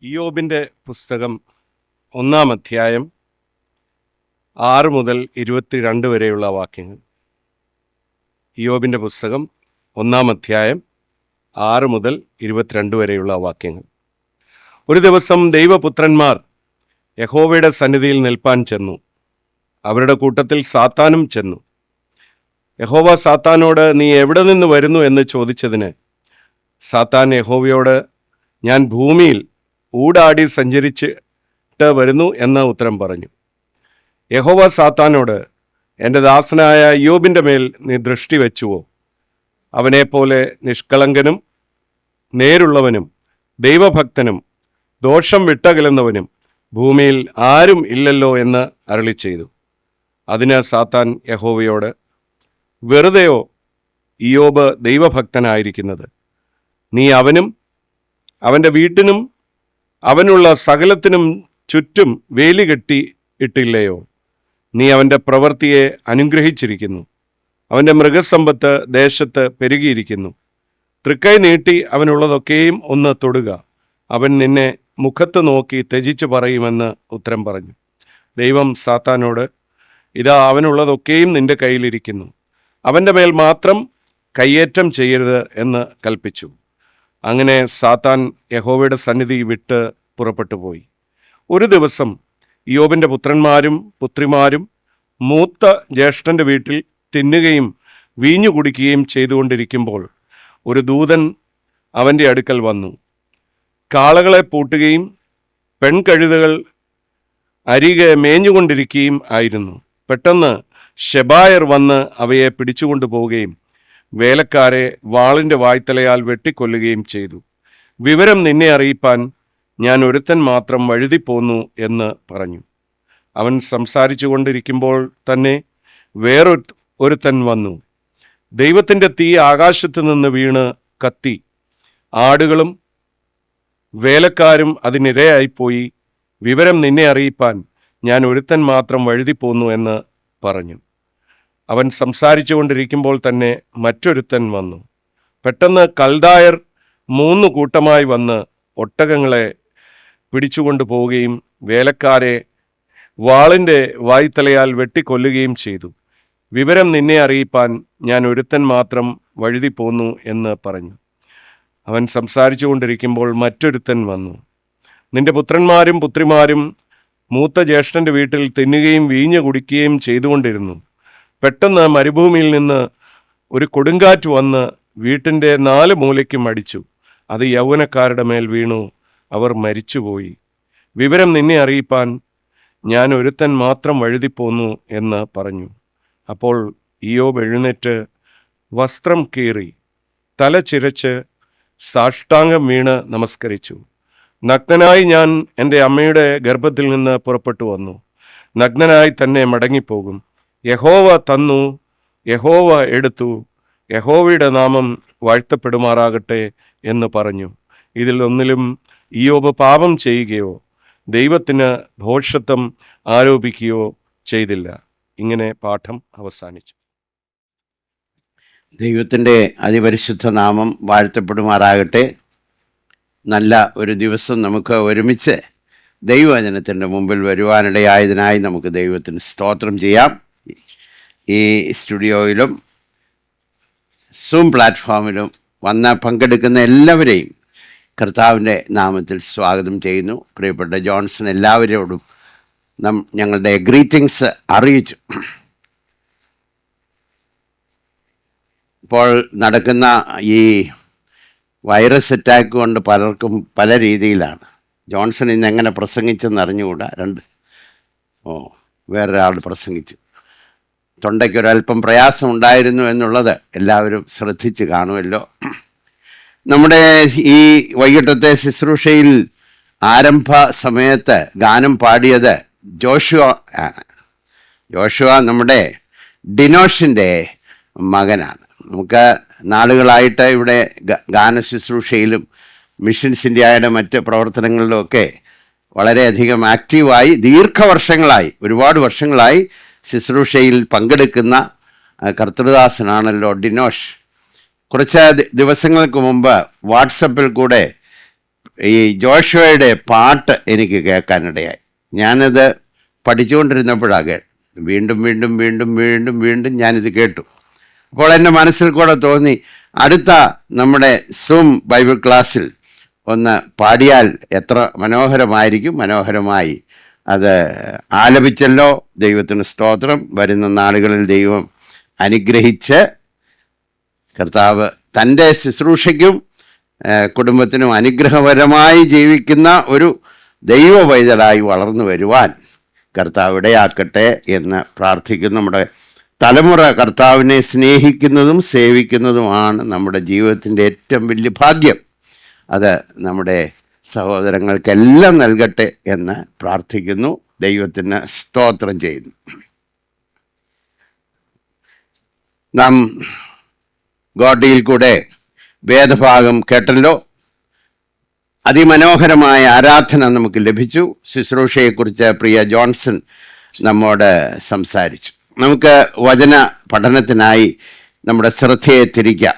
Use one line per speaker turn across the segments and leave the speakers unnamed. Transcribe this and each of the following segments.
ഇയ്യോബിൻ്റെ പുസ്തകം 1-ാം അധ്യായം 6 മുതൽ 22 വരെയുള്ള വാക്യങ്ങൾ. ഇയ്യോബിൻ്റെ പുസ്തകം 1-ാം അധ്യായം 6 മുതൽ 22 വരെയുള്ള വാക്യങ്ങൾ. ഒരു ദിവസം ദൈവപുത്രന്മാർ യഹോവയുടെ സന്നിധിയിൽ നിൽപ്പാൻ ചെന്നു. അവരുടെ കൂട്ടത്തിൽ സാത്താനും ചെന്നു. യഹോവ സാത്താനോട്, നീ എവിടെ നിന്ന് വരുന്നു എന്ന് ചോദിച്ചതിന് സാത്താൻ യഹോവയോട്, ഞാൻ ഭൂമിയിൽ ഊടാടി സഞ്ചരിച്ചിട്ട് വരുന്നു എന്ന ഉത്തരം പറഞ്ഞു. യഹോവ സാത്താനോട്, എൻ്റെ ദാസനായ ഇയ്യോബിൻ്റെ മേൽ നീ ദൃഷ്ടി വെച്ചുവോ? അവനെപ്പോലെ നിഷ്കളങ്കനും നേരുള്ളവനും ദൈവഭക്തനും ദോഷം വിട്ടകലുന്നവനും ഭൂമിയിൽ ആരും ഇല്ലല്ലോ എന്ന് അരുളി ചെയ്തു. അതിന് സാത്താൻ യഹോവയോട്, വെറുതെയോ ഇയ്യോബ് ദൈവഭക്തനായിരിക്കുന്നത്? നീ അവനും അവൻ്റെ വീട്ടിനും അവനുള്ള സകലത്തിനും ചുറ്റും വേലി കെട്ടി ഇട്ടില്ലയോ? നീ അവൻ്റെ പ്രവൃത്തിയെ അനുഗ്രഹിച്ചിരിക്കുന്നു. അവൻ്റെ മൃഗസമ്പത്ത് ദേശത്ത് പെരുകിയിരിക്കുന്നു. തൃക്കൈ നീട്ടി അവനുള്ളതൊക്കെയും ഒന്ന് തൊടുക, അവൻ നിന്നെ മുഖത്ത് നോക്കി ത്യജിച്ചു പറയുമെന്ന് ഉത്തരം പറഞ്ഞു. ദൈവം സാത്താനോട്, ഇതാ അവനുള്ളതൊക്കെയും നിന്റെ കയ്യിലിരിക്കുന്നു, അവൻ്റെ മേൽ മാത്രം കയ്യേറ്റം ചെയ്യരുത് എന്ന് കൽപ്പിച്ചു. അങ്ങനെ സാത്താൻ യഹോവയുടെ സന്നിധി വിട്ട് പുറപ്പെട്ടു പോയി. ഒരു ദിവസം ഇയ്യോബിൻ്റെ പുത്രന്മാരും പുത്രിമാരും മൂത്ത ജ്യേഷ്ഠൻ്റെ വീട്ടിൽ തിന്നുകയും വീഞ്ഞു കുടിക്കുകയും ചെയ്തുകൊണ്ടിരിക്കുമ്പോൾ ഒരു ദൂതൻ അവൻ്റെ അടുക്കൽ വന്നു. കാളകളെ പൂട്ടുകയും പെൺകഴുതകൾ അരികെ മേഞ്ഞുകൊണ്ടിരിക്കുകയും ആയിരുന്നു. പെട്ടെന്ന് ശെബായർ വന്ന് അവയെ പിടിച്ചുകൊണ്ടു പോവുകയും വേലക്കാരെ വാളിൻ്റെ വായ്ത്തലയാൽ വെട്ടിക്കൊല്ലുകയും ചെയ്തു. വിവരം നിന്നെ അറിയിപ്പാൻ ഞാൻ ഒരുത്തൻ മാത്രം വഴുതിപ്പോന്നു എന്ന് പറഞ്ഞു. അവൻ സംസാരിച്ചു കൊണ്ടിരിക്കുമ്പോൾ തന്നെ വേറൊരുത്തൻ വന്നു. ദൈവത്തിൻ്റെ തീ ആകാശത്തു നിന്ന് വീണ് കത്തി. ആടുകളും വേലക്കാരും അതിനിരയായിപ്പോയി. വിവരം നിന്നെ അറിയിപ്പാൻ ഞാൻ ഒരുത്തൻ മാത്രം വഴുതിപ്പോന്നു എന്ന് പറഞ്ഞു. അവൻ സംസാരിച്ചു കൊണ്ടിരിക്കുമ്പോൾ തന്നെ മറ്റൊരുത്തൻ വന്നു. പെട്ടെന്ന് കൽദായർ 3 കൂട്ടമായി വന്ന് ഒട്ടകങ്ങളെ പിടിച്ചുകൊണ്ടു പോവുകയും വേലക്കാരെ വാളിൻ്റെ വായ്ത്തലയാൽ വെട്ടിക്കൊല്ലുകയും ചെയ്തു. വിവരം നിന്നെ അറിയിപ്പാൻ ഞാൻ ഒരുത്തൻ മാത്രം വഴുതിപ്പോന്നു എന്ന് പറഞ്ഞു. അവൻ സംസാരിച്ചു കൊണ്ടിരിക്കുമ്പോൾ മറ്റൊരുത്തൻ വന്നു. നിന്റെ പുത്രന്മാരും പുത്രിമാരും മൂത്ത ജ്യേഷ്ഠൻ്റെ വീട്ടിൽ തിന്നുകയും വീഞ്ഞു കുടിക്കുകയും ചെയ്തുകൊണ്ടിരുന്നു. പെട്ടെന്ന് മരുഭൂമിയിൽ നിന്ന് ഒരു കൊടുങ്കാറ്റ് വന്ന് വീട്ടിൻ്റെ 4 മൂലയ്ക്കും അടിച്ചു. അത് യൗവനക്കാരുടെ മേൽ വീണു. അവർ മരിച്ചുപോയി. വിവരം നിന്നെ അറിയിപ്പാൻ ഞാൻ ഒരുത്തൻ മാത്രം വഴുതിപ്പോന്നു എന്ന് പറഞ്ഞു. അപ്പോൾ ഇയ്യോബ് എഴുന്നേറ്റ് വസ്ത്രം കീറി തല ചിരച്ച് സാഷ്ടാംഗം വീണ് നമസ്കരിച്ചു. നഗ്നനായി ഞാൻ എൻ്റെ അമ്മയുടെ ഗർഭത്തിൽ നിന്ന് പുറപ്പെട്ടു വന്നു. നഗ്നനായി തന്നെ മടങ്ങിപ്പോകും. യഹോവ തന്നു, യഹോവ എടുത്തു, യഹോവയുടെ നാമം വാഴ്ത്തപ്പെടുമാറാകട്ടെ എന്ന് പറഞ്ഞു. ഇതിൽ ഒന്നിലും ഇയ്യോബ് പാപം ചെയ്യുകയോ ദൈവത്തിന് ഭോഷത്വം ആരോപിക്കുകയോ ചെയ്തില്ല. ഇങ്ങനെ പാഠം അവസാനിച്ചു.
ദൈവത്തിൻ്റെ അതിപരിശുദ്ധ നാമം വാഴ്ത്തപ്പെടുമാറാകട്ടെ. നല്ല ഒരു ദിവസം നമുക്ക് ഒരുമിച്ച് ദൈവവചനത്തിൻ്റെ മുമ്പിൽ വരുവാനിടയായതിനായി നമുക്ക് ദൈവത്തിന് സ്തോത്രം ചെയ്യാം. ഈ സ്റ്റുഡിയോയിലും സൂം പ്ലാറ്റ്ഫോമിലും വന്ന് പങ്കെടുക്കുന്ന എല്ലാവരെയും കർത്താവിൻ്റെ നാമത്തിൽ സ്വാഗതം ചെയ്യുന്നു. പ്രിയപ്പെട്ട ജോൺസൺ എല്ലാവരോടും ഞങ്ങളുടെ ഗ്രീറ്റിങ്സ് അറിയിച്ചു. ഇപ്പോൾ നടക്കുന്ന ഈ വൈറസ് അറ്റാക്ക് കൊണ്ട് പലർക്കും പല രീതിയിലാണ്. ജോൺസൺ ഇന്ന് എങ്ങനെ പ്രസംഗിച്ചെന്ന് അറിഞ്ഞുകൂടാ. വേറൊരാൾ പ്രസംഗിച്ചു. തൊണ്ടയ്ക്കൊരൽപ്പം പ്രയാസം ഉണ്ടായിരുന്നു എന്നുള്ളത് എല്ലാവരും ശ്രദ്ധിച്ച് കാണുമല്ലോ. നമ്മുടെ ഈ വൈകിട്ടത്തെ ശുശ്രൂഷയിൽ ആരംഭ സമയത്ത് ഗാനം പാടിയത് ജോഷുവ ആണ്. ജോഷുവ നമ്മുടെ ഡിനോഷിൻ്റെ മകനാണ്. നമുക്ക് നാളുകളായിട്ട് ഇവിടെ ഗാന ശുശ്രൂഷയിലും മിഷൻസ് ഇന്ത്യയുടെ മറ്റ് പ്രവർത്തനങ്ങളിലുമൊക്കെ വളരെയധികം ആക്റ്റീവായി ദീർഘവർഷങ്ങളായി, ഒരുപാട് വർഷങ്ങളായി ശുശ്രൂഷയിൽ പങ്കെടുക്കുന്ന കർത്തൃദാസനാണല്ലോ ഡിനോഷ്. കുറച്ച് ദിവസങ്ങൾക്ക് മുമ്പ് വാട്സപ്പിൽ കൂടെ ഈ ജോഷുവയുടെ പാട്ട് എനിക്ക് കേൾക്കാനിടയായി. ഞാനത് പഠിച്ചുകൊണ്ടിരുന്നപ്പോഴാണ് വീണ്ടും വീണ്ടും വീണ്ടും വീണ്ടും വീണ്ടും ഞാനിത് കേട്ടു. അപ്പോൾ എൻ്റെ മനസ്സിൽ കൂടെ തോന്നി, അടുത്ത നമ്മുടെ സൂം ബൈബിൾ ക്ലാസ്സിൽ ഒന്ന് പാടിയാൽ എത്ര മനോഹരമായിരിക്കും. മനോഹരമായി അത് ആലപിച്ചല്ലോ. ദൈവത്തിന് സ്തോത്രം. വരുന്ന നാളുകളിൽ ദൈവം അനുഗ്രഹിച്ച് കർത്താവ് തൻ്റെ ശുശ്രൂഷയ്ക്കും കുടുംബത്തിനും അനുഗ്രഹപരമായി ജീവിക്കുന്ന ഒരു ദൈവ പൈതലായി വളർന്നു വരുവാൻ കർത്താവ് ഇടയാക്കട്ടെ എന്ന് പ്രാർത്ഥിക്കുന്നു. നമ്മുടെ തലമുറ കർത്താവിനെ സ്നേഹിക്കുന്നതും സേവിക്കുന്നതുമാണ് നമ്മുടെ ജീവിതത്തിൻ്റെ ഏറ്റവും വലിയ ഭാഗ്യം. അത് നമ്മുടെ സഹോദരങ്ങൾക്കെല്ലാം നൽകട്ടെ എന്ന് പ്രാർത്ഥിക്കുന്നു. ദൈവത്തിന് സ്തോത്രം ചെയ്യുന്നു. നാം ഗോഡിയിൽ കൂടെ വേദഭാഗം കേട്ടല്ലോ. അതിമനോഹരമായ ആരാധന നമുക്ക് ലഭിച്ചു. ശുശ്രൂഷയെക്കുറിച്ച് പ്രിയ ജോൺസൺ നമ്മോട് സംസാരിച്ചു. നമുക്ക് വചന പഠനത്തിനായി നമ്മുടെ ശ്രദ്ധയെ തിരിക്കാം.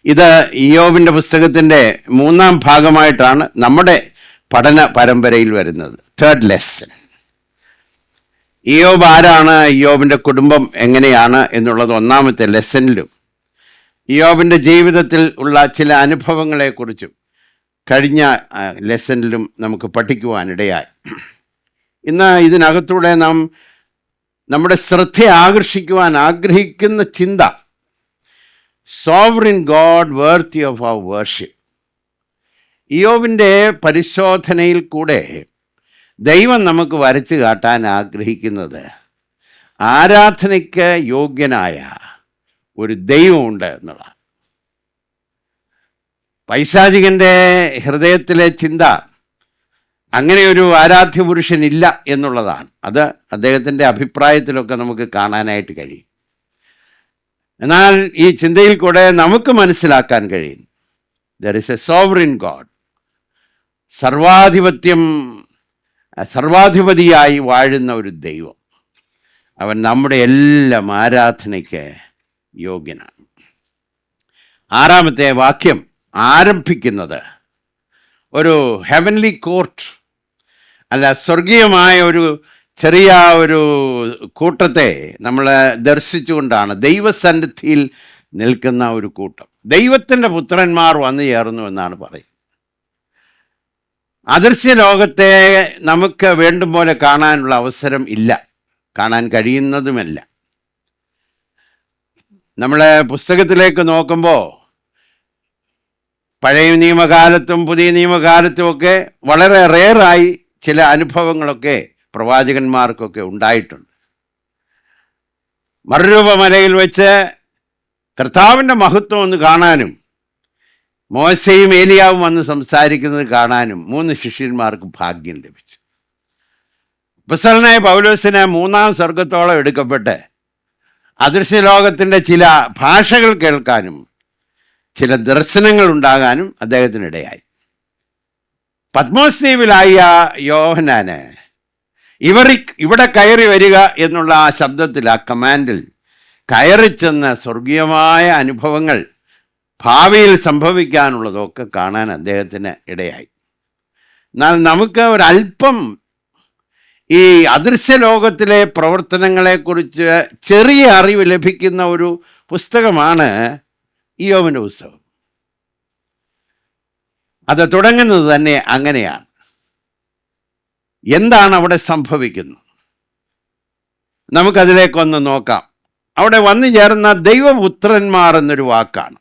ഇത് ഇയ്യോബിൻ്റെ പുസ്തകത്തിൻ്റെ 3-ാം ഭാഗമായിട്ടാണ് നമ്മുടെ പഠന പരമ്പരയിൽ വരുന്നത്. 3rd lesson. ഇയ്യോബ് ആരാണ്, ഇയ്യോബിൻ്റെ കുടുംബം എങ്ങനെയാണ് എന്നുള്ളത് 1-ാമത്തെ ലെസണിലും ഇയ്യോബിൻ്റെ ജീവിതത്തിൽ ഉള്ള ചില അനുഭവങ്ങളെക്കുറിച്ചും കഴിഞ്ഞ ലെസണിലും നമുക്ക് പഠിക്കുവാനിടയായി. ഇന്ന് ഇതിനകത്തൂടെ നാം നമ്മുടെ ശ്രദ്ധ ആകർഷിക്കുവാൻ ആഗ്രഹിക്കുന്ന ചിന്ത, sovereign God worthy of our worship. ഇയ്യോബിൻ്റെ പരിശോധനയിൽ കൂടെ ദൈവം നമുക്ക് വരച്ചു കാട്ടാൻ ആഗ്രഹിക്കുന്നത് ആരാധനയ്ക്ക് യോഗ്യനായ ഒരു ദൈവമുണ്ട് എന്നുള്ളതാണ്. പൈശാചികൻ്റെ ഹൃദയത്തിലെ ചിന്ത അങ്ങനെ ഒരു ആരാധ്യ പുരുഷനില്ല എന്നുള്ളതാണ്. അത് അദ്ദേഹത്തിൻ്റെ അഭിപ്രായത്തിലൊക്കെ നമുക്ക് കാണാനായിട്ട് കഴിയും. എന്നാൽ ഈ ചിന്തയിൽ കൂടെ നമുക്ക് മനസ്സിലാക്കാൻ കഴിയും, there is a sovereign God. സർവാധിപതിയായി വാഴുന്ന ഒരു ദൈവം. അവൻ നമ്മുടെ എല്ലാം ആരാധനയ്ക്ക് യോഗ്യനാണ്. 6-ാമത്തെ വാക്യം ആരംഭിക്കുന്നത് ഒരു ഹെവൻലി കോർട്ട് അല്ല, സ്വർഗീയമായ ഒരു ചെറിയ ഒരു കൂട്ടത്തെ നമ്മൾ ദർശിച്ചുകൊണ്ടാണ്. ദൈവസന്നിധിയിൽ നിൽക്കുന്ന ഒരു കൂട്ടം, ദൈവത്തിൻ്റെ പുത്രന്മാർ വന്നു ചേർന്നു എന്നാണ് പറയുന്നത്. അദൃശ്യ ലോകത്തെ നമുക്ക് വേണ്ടും പോലെ കാണാനുള്ള അവസരം ഇല്ല, കാണാൻ കഴിയുന്നതുമല്ല. നമ്മളെ പുസ്തകത്തിലേക്ക് നോക്കുമ്പോൾ പഴയ നിയമകാലത്തും പുതിയ നിയമകാലത്തും ഒക്കെ വളരെ റെയറായി ചില അനുഭവങ്ങളൊക്കെ പ്രവാചകന്മാർക്കൊക്കെ ഉണ്ടായിട്ടുണ്ട്. മറുരൂപമലയിൽ വെച്ച് കർത്താവിൻ്റെ മഹത്വം ഒന്ന് കാണാനും മോശയും ഏലിയാവും വന്ന് സംസാരിക്കുന്നത് കാണാനും 3 ശിഷ്യന്മാർക്ക് ഭാഗ്യം ലഭിച്ചു. അപ്പോസ്തലനായ പൗലോസിന് 3-ാം സ്വർഗത്തോളം എടുക്കപ്പെട്ട് അദൃശ്യലോകത്തിൻ്റെ ചില ഭാഷകൾ കേൾക്കാനും ചില ദർശനങ്ങൾ ഉണ്ടാകാനും അദ്ദേഹത്തിനിടയായി. പത്മോസ് ദ്വീപിലായ യോഹന്നാന് ഇവിടെ കയറി വരിക എന്നുള്ള ആ ശബ്ദത്തിൽ, ആ കമാൻഡിൽ കയറി ചെന്ന സ്വർഗീയമായ അനുഭവങ്ങൾ ഭാവിയിൽ സംഭവിക്കാനുള്ളതൊക്കെ കാണാൻ അദ്ദേഹത്തിന് ഇടയായി. എന്നാൽ നമുക്ക് ഒരല്പം ഈ അദൃശ്യ ലോകത്തിലെ പ്രവർത്തനങ്ങളെക്കുറിച്ച് ചെറിയ അറിവ് ലഭിക്കുന്ന ഒരു പുസ്തകമാണ് ഇയ്യോബിൻ്റെ പുസ്തകം. അത് തുടങ്ങുന്നത് തന്നെ അങ്ങനെയാണ്. എന്താണ് അവിടെ സംഭവിക്കുന്നത്? നമുക്കതിലേക്കൊന്ന് നോക്കാം. അവിടെ വന്നു ചേർന്ന ദൈവപുത്രന്മാർ എന്നൊരു വാക്കാണ്,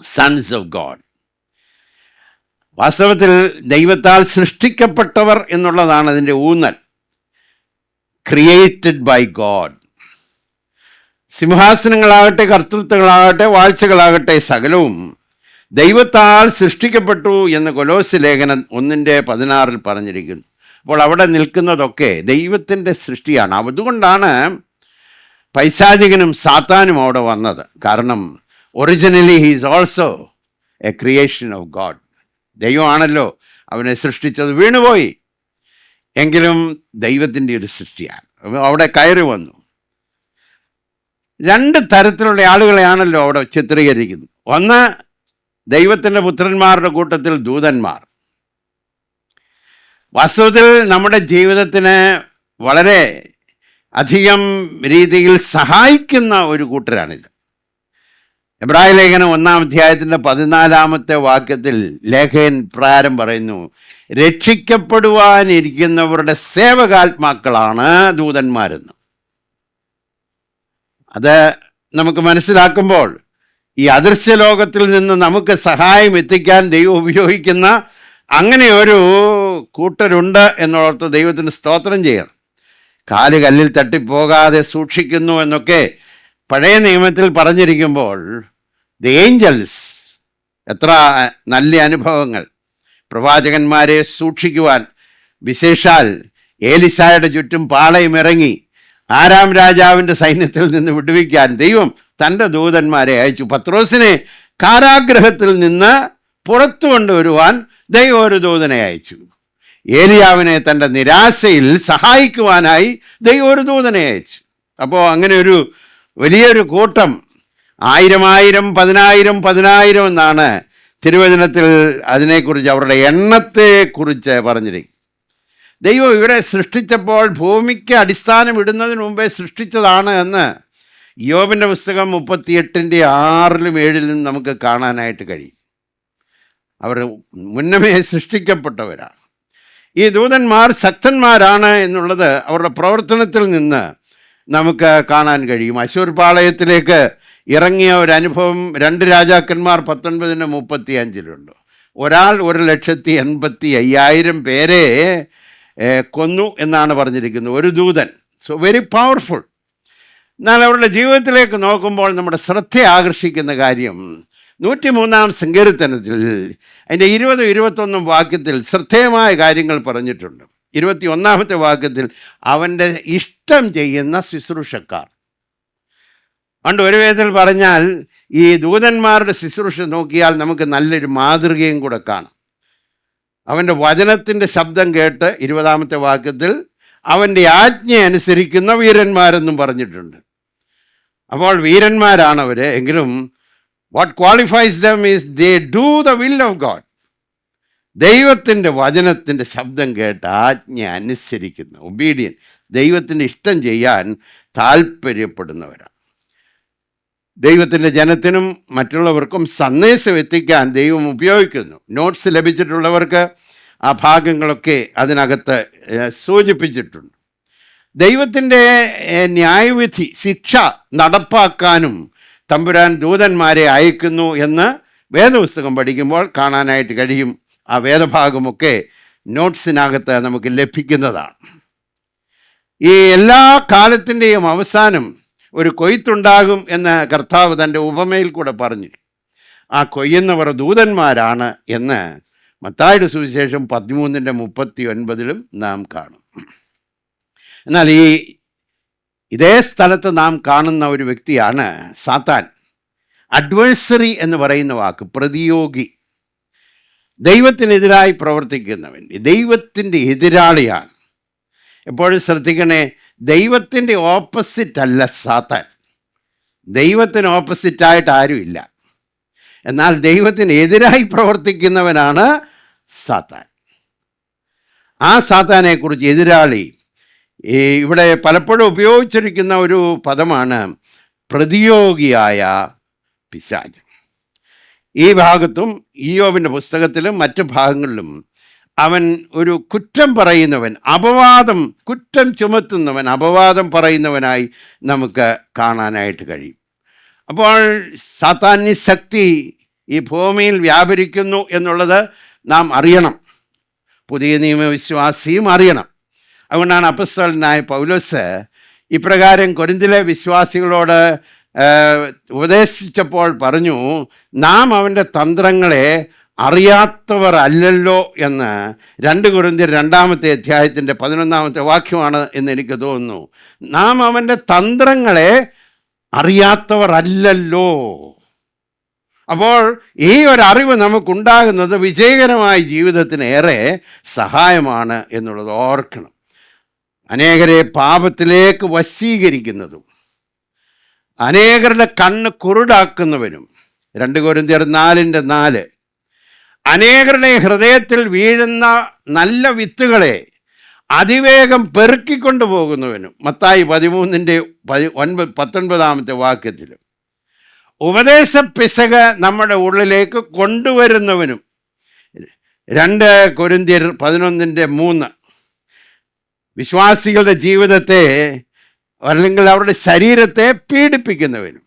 സൺസ് ഓഫ് ഗോഡ്. വാസ്തവത്തിൽ ദൈവത്താൽ സൃഷ്ടിക്കപ്പെട്ടവർ എന്നുള്ളതാണ് അതിൻ്റെ ഊന്നൽ. Created by God. സിംഹാസനങ്ങളാകട്ടെ, കർത്തൃത്വങ്ങളാകട്ടെ, വാഴ്ചകളാകട്ടെ, സകലവും ദൈവത്താൽ സൃഷ്ടിക്കപ്പെട്ടു എന്ന് കൊലോസ്യ ലേഖനം 1:16 പറഞ്ഞിരിക്കുന്നു. അപ്പോൾ അവിടെ നിൽക്കുന്നതൊക്കെ ദൈവത്തിൻ്റെ സൃഷ്ടിയാണ്. അതുകൊണ്ടാണ് പൈശാചികനും സാത്താനും അവിടെ വന്നത്. കാരണം originally he is also a creation of God. ദൈവമാണല്ലോ അവനെ സൃഷ്ടിച്ചത്. വീണുപോയി എങ്കിലും ദൈവത്തിൻ്റെ ഒരു സൃഷ്ടിയാണ്. അവിടെ കയറി വന്നു. 2 തരത്തിലുള്ള ആളുകളെയാണല്ലോ അവിടെ ചിത്രീകരിക്കുന്നത്. ഒന്ന്, ദൈവത്തിൻ്റെ പുത്രന്മാരുടെ കൂട്ടത്തിൽ ദൂതന്മാർ. വാസ്തവത്തിൽ നമ്മുടെ ജീവിതത്തിന് വളരെ അധികം രീതിയിൽ സഹായിക്കുന്ന ഒരു കൂട്ടരാണിത്. എബ്രായ ലേഖനം 1-ാം അധ്യായത്തിൻ്റെ 14-ാമത്തെ വാക്യത്തിൽ ലേഖകൻ പ്രകാരം പറയുന്നു, രക്ഷിക്കപ്പെടുവാനിരിക്കുന്നവരുടെ സേവകാത്മാക്കളാണ് ദൂതന്മാരെന്ന്. അത് നമുക്ക് മനസ്സിലാക്കുമ്പോൾ ഈ അദൃശ്യ ലോകത്തിൽ നിന്ന് നമുക്ക് സഹായം എത്തിക്കാൻ ദൈവം ഉപയോഗിക്കുന്ന അങ്ങനെ ഒരു കൂട്ടരുണ്ട് എന്നോർത്ത് ദൈവത്തിന് സ്തോത്രം ചെയ്യണം. കാല് കല്ലിൽ തട്ടിപ്പോകാതെ സൂക്ഷിക്കുന്നു എന്നൊക്കെ പഴയ നിയമത്തിൽ പറഞ്ഞിരിക്കുമ്പോൾ ദി ഏഞ്ചൽസ്, എത്ര നല്ല അനുഭവങ്ങൾ. പ്രവാചകന്മാരെ സൂക്ഷിക്കുവാൻ വിശേഷാൽ ഏലിസായുടെ ചുറ്റും പാളയം ഇറങ്ങി ആരാം രാജാവിൻ്റെ സൈന്യത്തിൽ നിന്ന് വിടുവിക്കാൻ ദൈവം തൻ്റെ ദൂതന്മാരെ അയച്ചു. പത്രോസിനെ കാരാഗ്രഹത്തിൽ നിന്ന് പുറത്തു കൊണ്ടുവരുവാൻ ദൈവം ഒരു ദൂതനെ അയച്ചു. ഏലിയാവിനെ തൻ്റെ നിരാശയിൽ സഹായിക്കുവാനായി ദൈവം ഒരു ദൂതനെ അയച്ചു. അപ്പോൾ അങ്ങനെ ഒരു വലിയൊരു കൂട്ടം, 1000 10,000 എന്നാണ് തിരുവചനത്തിൽ അതിനെക്കുറിച്ച്, അവരുടെ എണ്ണത്തെക്കുറിച്ച് പറഞ്ഞിരിക്കും. ദൈവം ഇവരെ സൃഷ്ടിച്ചപ്പോൾ ഭൂമിക്ക് അടിസ്ഥാനം ഇടുന്നതിന് മുമ്പേ സൃഷ്ടിച്ചതാണ് എന്ന് യോബിൻ്റെ പുസ്തകം 38-ന്റെ 6-ലും 7-ലും നമുക്ക് കാണാനായിട്ട് കഴിയും. അവർ മുന്നമേ സൃഷ്ടിക്കപ്പെട്ടവരാണ്. ഈ ദൂതന്മാർ ശക്തന്മാരാണ് എന്നുള്ളത് അവരുടെ പ്രവർത്തനത്തിൽ നിന്ന് നമുക്ക് കാണാൻ കഴിയും. അശൂർ പാളയത്തിലേക്ക് ഇറങ്ങിയ ഒരു അനുഭവം 2 രാജാക്കന്മാർ 19:35 ഒരാൾ 1,85,000 പേരെ കൊന്നു എന്നാണ് പറഞ്ഞിരിക്കുന്നത്, ഒരു ദൂതൻ. So very powerful. എന്നാൽ അവരുടെ ജീവിതത്തിലേക്ക് നോക്കുമ്പോൾ നമ്മുടെ ശ്രദ്ധ ആകർഷിക്കുന്ന കാര്യം 103-ാം സങ്കീർത്തനത്തിൽ അതിൻ്റെ 20-21 വാക്യത്തിൽ ശ്രദ്ധേയമായ കാര്യങ്ങൾ പറഞ്ഞിട്ടുണ്ട്. 21-ാമത്തെ വാക്യത്തിൽ അവൻ്റെ ഇഷ്ടം ചെയ്യുന്ന ശുശ്രൂഷക്കാർ. പണ്ട് ഒരു വിധത്തിൽ പറഞ്ഞാൽ ഈ ദൂതന്മാരുടെ ശുശ്രൂഷ നോക്കിയാൽ നമുക്ക് നല്ലൊരു മാതൃകയും കൂടെ കാണാം. അവൻ്റെ വചനത്തിൻ്റെ ശബ്ദം കേട്ട് 20-ാമത്തെ വാക്യത്തിൽ അവൻ്റെ ആജ്ഞ അനുസരിക്കുന്ന വീരന്മാരെന്നും പറഞ്ഞിട്ടുണ്ട്. അപ്പോൾ വീരന്മാരാണവർ. എങ്കിലും what qualifies dum is they do the will of God. ദൈവത്തിൻ്റെ വചനത്തിൻ്റെ ശബ്ദം കേട്ട് ആജ്ഞ അനുസരിക്കുന്ന, ഒബീഡിയൻ, ദൈവത്തിൻ്റെ ഇഷ്ടം ചെയ്യാൻ താല്പര്യപ്പെടുന്നവരാണ്. ദൈവത്തിൻ്റെ ജനത്തിനും മറ്റുള്ളവർക്കും സന്ദേശം എത്തിക്കാൻ ദൈവം ഉപയോഗിക്കുന്നു. നോട്ട്സ് ലഭിച്ചിട്ടുള്ളവർക്ക് ആ ഭാഗങ്ങളൊക്കെ അതിനകത്ത് സൂചിപ്പിച്ചിട്ടുണ്ട്. ദൈവത്തിൻ്റെ ന്യായവിധി, ശിക്ഷ നടപ്പാക്കാനും തമ്പുരാൻ ദൂതന്മാരെ അയക്കുന്നു എന്ന് വേദപുസ്തകം പഠിക്കുമ്പോൾ കാണാനായിട്ട് കഴിയും. ആ വേദഭാഗമൊക്കെ നോട്ട്സിനകത്ത് നമുക്ക് ലഭിക്കുന്നതാണ്. ഈ എല്ലാ കാലത്തിൻ്റെയും അവസാനം ഒരു കൊയ്ത്തുണ്ടാകും എന്ന് കർത്താവ് തൻ്റെ ഉപമയിൽ കൂടെ പറഞ്ഞു. ആ കൊയ്യുന്നവർ ദൂതന്മാരാണ് എന്ന് മത്തായിയുടെ സുവിശേഷം 13:39 നാം കാണും. എന്നാൽ ഇതേ സ്ഥലത്ത് നാം കാണുന്ന ഒരു വ്യക്തിയാണ് സാത്താൻ. അഡ്വേഴ്സറി എന്ന് പറയുന്ന വാക്ക്, പ്രതിയോഗി, ദൈവത്തിനെതിരായി പ്രവർത്തിക്കുന്നവൻ, ദൈവത്തിൻ്റെ എതിരാളിയാണ്. എപ്പോഴും ശ്രദ്ധിക്കണേ, ദൈവത്തിൻ്റെ ഓപ്പോസിറ്റ് അല്ല സാത്താൻ. ദൈവത്തിന് ഓപ്പോസിറ്റായിട്ട് ആരുമില്ല. എന്നാൽ ദൈവത്തിന് എതിരായി പ്രവർത്തിക്കുന്നവനാണ് സാത്താൻ. ആ സാത്താനെക്കുറിച്ച്, എതിരാളി, ഇവിടെ പലപ്പോഴും ഉപയോഗിച്ചിരിക്കുന്ന ഒരു പദമാണ് പ്രതിയോഗിയായ പിശാച്. ഈ ഭാഗത്തും ഇയ്യോബിൻ്റെ പുസ്തകത്തിലും മറ്റു ഭാഗങ്ങളിലും അവൻ ഒരു കുറ്റം പറയുന്നവൻ, കുറ്റം ചുമത്തുന്നവൻ, അപവാദം പറയുന്നവനായി നമുക്ക് കാണാനായിട്ട് കഴിയും. അപ്പോൾ സാത്താന്യ ശക്തി ഈ ഭൂമിയിൽ വ്യാപരിക്കുന്നു എന്നുള്ളത് നാം അറിയണം, പുതിയ നിയമവിശ്വാസിയും അറിയണം. അതുകൊണ്ടാണ് അപ്പസ്തലനായ പൗലോസ് ഇപ്രകാരം കൊരിന്തിലെ വിശ്വാസികളോട് ഉപദേശിച്ചപ്പോൾ പറഞ്ഞു, നാം അവൻ്റെ തന്ത്രങ്ങളെ അറിയാത്തവർ അല്ലല്ലോ എന്ന്. 2 കൊരിന്ത്യർ 2-ാമത്തെ അധ്യായത്തിൻ്റെ 11-ാമത്തെ വാക്യമാണ് എന്ന് എനിക്ക് തോന്നുന്നു. നാം അവൻ്റെ തന്ത്രങ്ങളെ അറിയാത്തവർ അല്ലല്ലോ. അപ്പോൾ ഈ ഒരു അറിവ് നമുക്കുണ്ടാകുന്നത് വിജയകരമായ ജീവിതത്തിന് ഏറെ സഹായമാണ് എന്നുള്ളത് ഓർക്കണം. അനേകരെ പാപത്തിലേക്ക് വശീകരിക്കുന്നതും അനേകരുടെ കണ്ണ് കുരുടാക്കുന്നവനും 2 കൊരിന്ത്യർ 4:4 അനേകരുടെ ഹൃദയത്തിൽ വീഴുന്ന നല്ല വിത്തുകളെ അതിവേഗം പെറുക്കിക്കൊണ്ടു പോകുന്നവനും. മത്തായി 13:19 വാക്യത്തിൽ ഉപദേശ പിശക് നമ്മുടെ ഉള്ളിലേക്ക് കൊണ്ടുവരുന്നവനും. 2 കൊരിന്ത്യർ 11:3 വിശ്വാസികളുടെ ജീവിതത്തെ അല്ലെങ്കിൽ അവരുടെ ശരീരത്തെ പീഡിപ്പിക്കുന്നവനും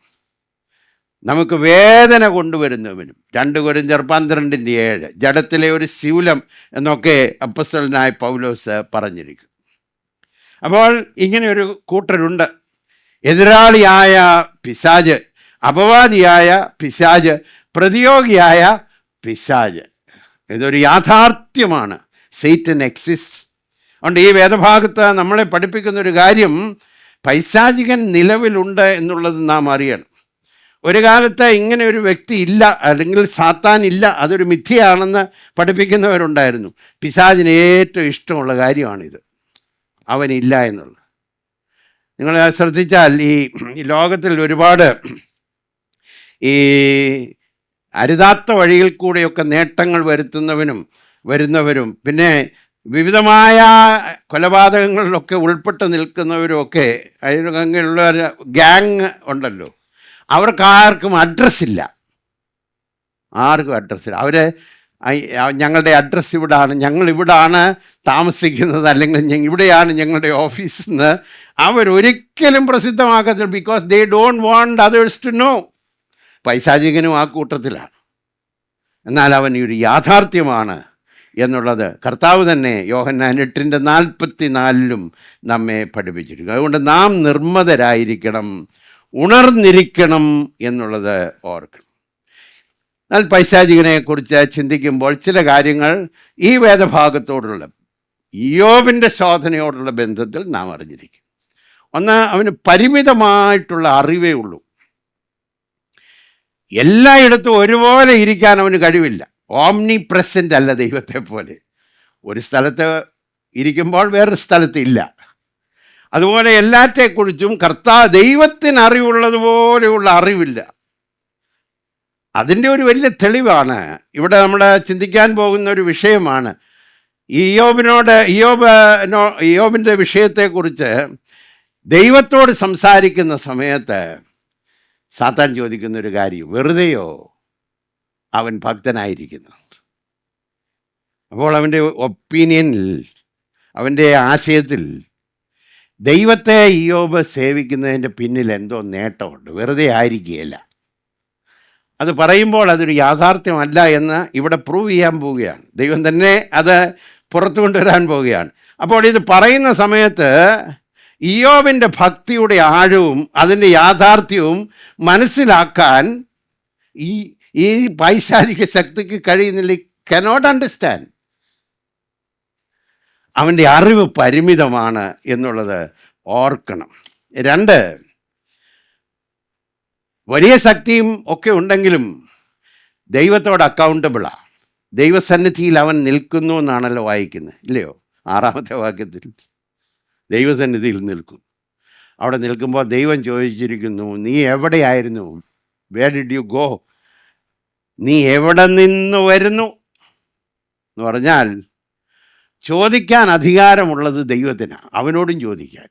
നമുക്ക് വേദന കൊണ്ടുവരുന്നവനും. 2 കൊരിന്ത്യർ 12:7 ജഡത്തിലെ ഒരു ശൂലം എന്നൊക്കെ അപ്പോസ്തലനായ പൗലോസ് പറഞ്ഞിരിക്കും. അപ്പോൾ ഇങ്ങനെ ഒരു കൂട്ടരുണ്ട്. എതിരാളിയായ പിശാച്, അപവാദിയായ പിശാച്, പ്രതിയോഗിയായ പിശാച്. ഇതൊരു യാഥാർത്ഥ്യമാണ്. Satan exist. അതുകൊണ്ട് ഈ വേദഭാഗത്ത് നമ്മളെ പഠിപ്പിക്കുന്ന ഒരു കാര്യം, പൈശാചികൻ നിലവിലുണ്ട് എന്നുള്ളത് നാം അറിയണം. ഒരു കാലത്ത് ഇങ്ങനെ ഒരു വ്യക്തി ഇല്ല, അല്ലെങ്കിൽ സാത്താൻ ഇല്ല, അതൊരു മിഥ്യയാണെന്ന് പഠിപ്പിക്കുന്നവരുണ്ടായിരുന്നു. പിശാചിന് ഏറ്റവും ഇഷ്ടമുള്ള കാര്യമാണിത്, അവനില്ല എന്നുള്ളത്. നിങ്ങൾ ശ്രദ്ധിച്ചാൽ ഈ ലോകത്തിൽ ഒരുപാട് ഈ അരുതാത്ത വഴിയിൽ കൂടെയൊക്കെ നേട്ടങ്ങൾ വരുന്നവരും പിന്നെ വിവിധമായ കൊലപാതകങ്ങളിലൊക്കെ ഉൾപ്പെട്ട് നിൽക്കുന്നവരും ഒക്കെ അങ്ങനെയുള്ള ഒരു ഗ്യാങ് ഉണ്ടല്ലോ. അവർക്കാർക്കും അഡ്രസ്സില്ല. അവർ ഞങ്ങളുടെ അഡ്രസ്സ് ഇവിടാണ്, ഞങ്ങൾ ഇവിടാണ് താമസിക്കുന്നത്, അല്ലെങ്കിൽ ഇവിടെയാണ് ഞങ്ങളുടെ ഓഫീസിൽ നിന്ന് അവരൊരിക്കലും പ്രസിദ്ധമാക്കത്തില്ല. Because they don't want others to know. പൈശാചികനും ആ കൂട്ടത്തിലാണ്. എന്നാൽ അവൻ ഒരു യാഥാർത്ഥ്യമാണ് എന്നുള്ളത് കർത്താവ് തന്നെ യോഹന്നാൻ 8:44 നമ്മെ പഠിപ്പിച്ചിരിക്കുന്നു. അതുകൊണ്ട് നാം നിർമ്മതരായിരിക്കണം, ഉണർന്നിരിക്കണം എന്നുള്ളത് ഓർക്കണം. എന്നാൽ പൈശാചികനെക്കുറിച്ച് ചിന്തിക്കുമ്പോൾ ചില കാര്യങ്ങൾ ഈ വേദഭാഗത്തോടുള്ള ഇയ്യോബിൻ്റെ ശോധനയോടുള്ള ബന്ധത്തിൽ നാം അറിഞ്ഞിരിക്കും. ഒന്ന്, അവന് പരിമിതമായിട്ടുള്ള അറിവേ ഉള്ളൂ. എല്ലായിടത്തും ഒരുപോലെ ഇരിക്കാൻ അവന് കഴിവില്ല. ഓംനി പ്രസൻ്റ് അല്ല ദൈവത്തെ പോലെ. ഒരു സ്ഥലത്ത് ഇരിക്കുമ്പോൾ വേറൊരു സ്ഥലത്ത് ഇല്ല. അതുപോലെ എല്ലാറ്റെക്കുറിച്ചും ദൈവത്തിന് അറിവുള്ളതുപോലെയുള്ള അറിവില്ല. അതിൻ്റെ ഒരു വലിയ തെളിവാണ് ഇവിടെ നമ്മൾ ചിന്തിക്കാൻ പോകുന്ന ഒരു വിഷയമാണ്. ഇയ്യോബിൻ്റെ വിഷയത്തെക്കുറിച്ച് ദൈവത്തോട് സംസാരിക്കുന്ന സമയത്ത് സാത്താൻ ചോദിക്കുന്ന ഒരു കാര്യം, വെറുതെയോ അവൻ ഭക്തനായിരിക്കുന്നു? അപ്പോൾ അവൻ്റെ ഒപ്പീനിയനിൽ, അവൻ്റെ ആശയത്തിൽ ദൈവത്തെ ഇയ്യോബ് സേവിക്കുന്നതിൻ്റെ പിന്നിൽ എന്തോ നേട്ടമുണ്ട്, വെറുതെ ആയിരിക്കുകയില്ല. അത് പറയുമ്പോൾ അതൊരു യാഥാർത്ഥ്യമല്ല എന്ന് ഇവിടെ പ്രൂവ് ചെയ്യാൻ പോവുകയാണ്. ദൈവം തന്നെ അത് പുറത്തു കൊണ്ടുവരാൻ പോവുകയാണ്. അപ്പോൾ ഇത് പറയുന്ന സമയത്ത് ഇയ്യോബിൻ്റെ ഭക്തിയുടെ ആഴവും അതിൻ്റെ യാഥാർത്ഥ്യവും മനസ്സിലാക്കാൻ ഈ പൈശാചിക ശക്തിക്ക് കഴിയുന്നില്ല. Cannot understand. അവൻ്റെ അറിവ് പരിമിതമാണ് എന്നുള്ളത് ഓർക്കണം. 2, വലിയ ശക്തിയും ഒക്കെ ഉണ്ടെങ്കിലും ദൈവത്തോട് അക്കൗണ്ടബിളാണ്. ദൈവസന്നിധിയിൽ അവൻ നിൽക്കുന്നു എന്നാണല്ലോ വായിക്കുന്നത്, ഇല്ലയോ? 6-ാമത്തെ വാക്യത്തിൽ ദൈവസന്നിധിയിൽ നിൽക്കും. അവിടെ നിൽക്കുമ്പോൾ ദൈവം ചോദിച്ചിരിക്കുന്നു, നീ എവിടെയായിരുന്നു? Where did you go? നീ എവിടെ നിന്ന് വരുന്നു എന്ന് പറഞ്ഞാൽ ചോദിക്കാൻ അധികാരമുള്ളത് ദൈവത്തിനാണ്, അവനോടും ചോദിക്കാൻ.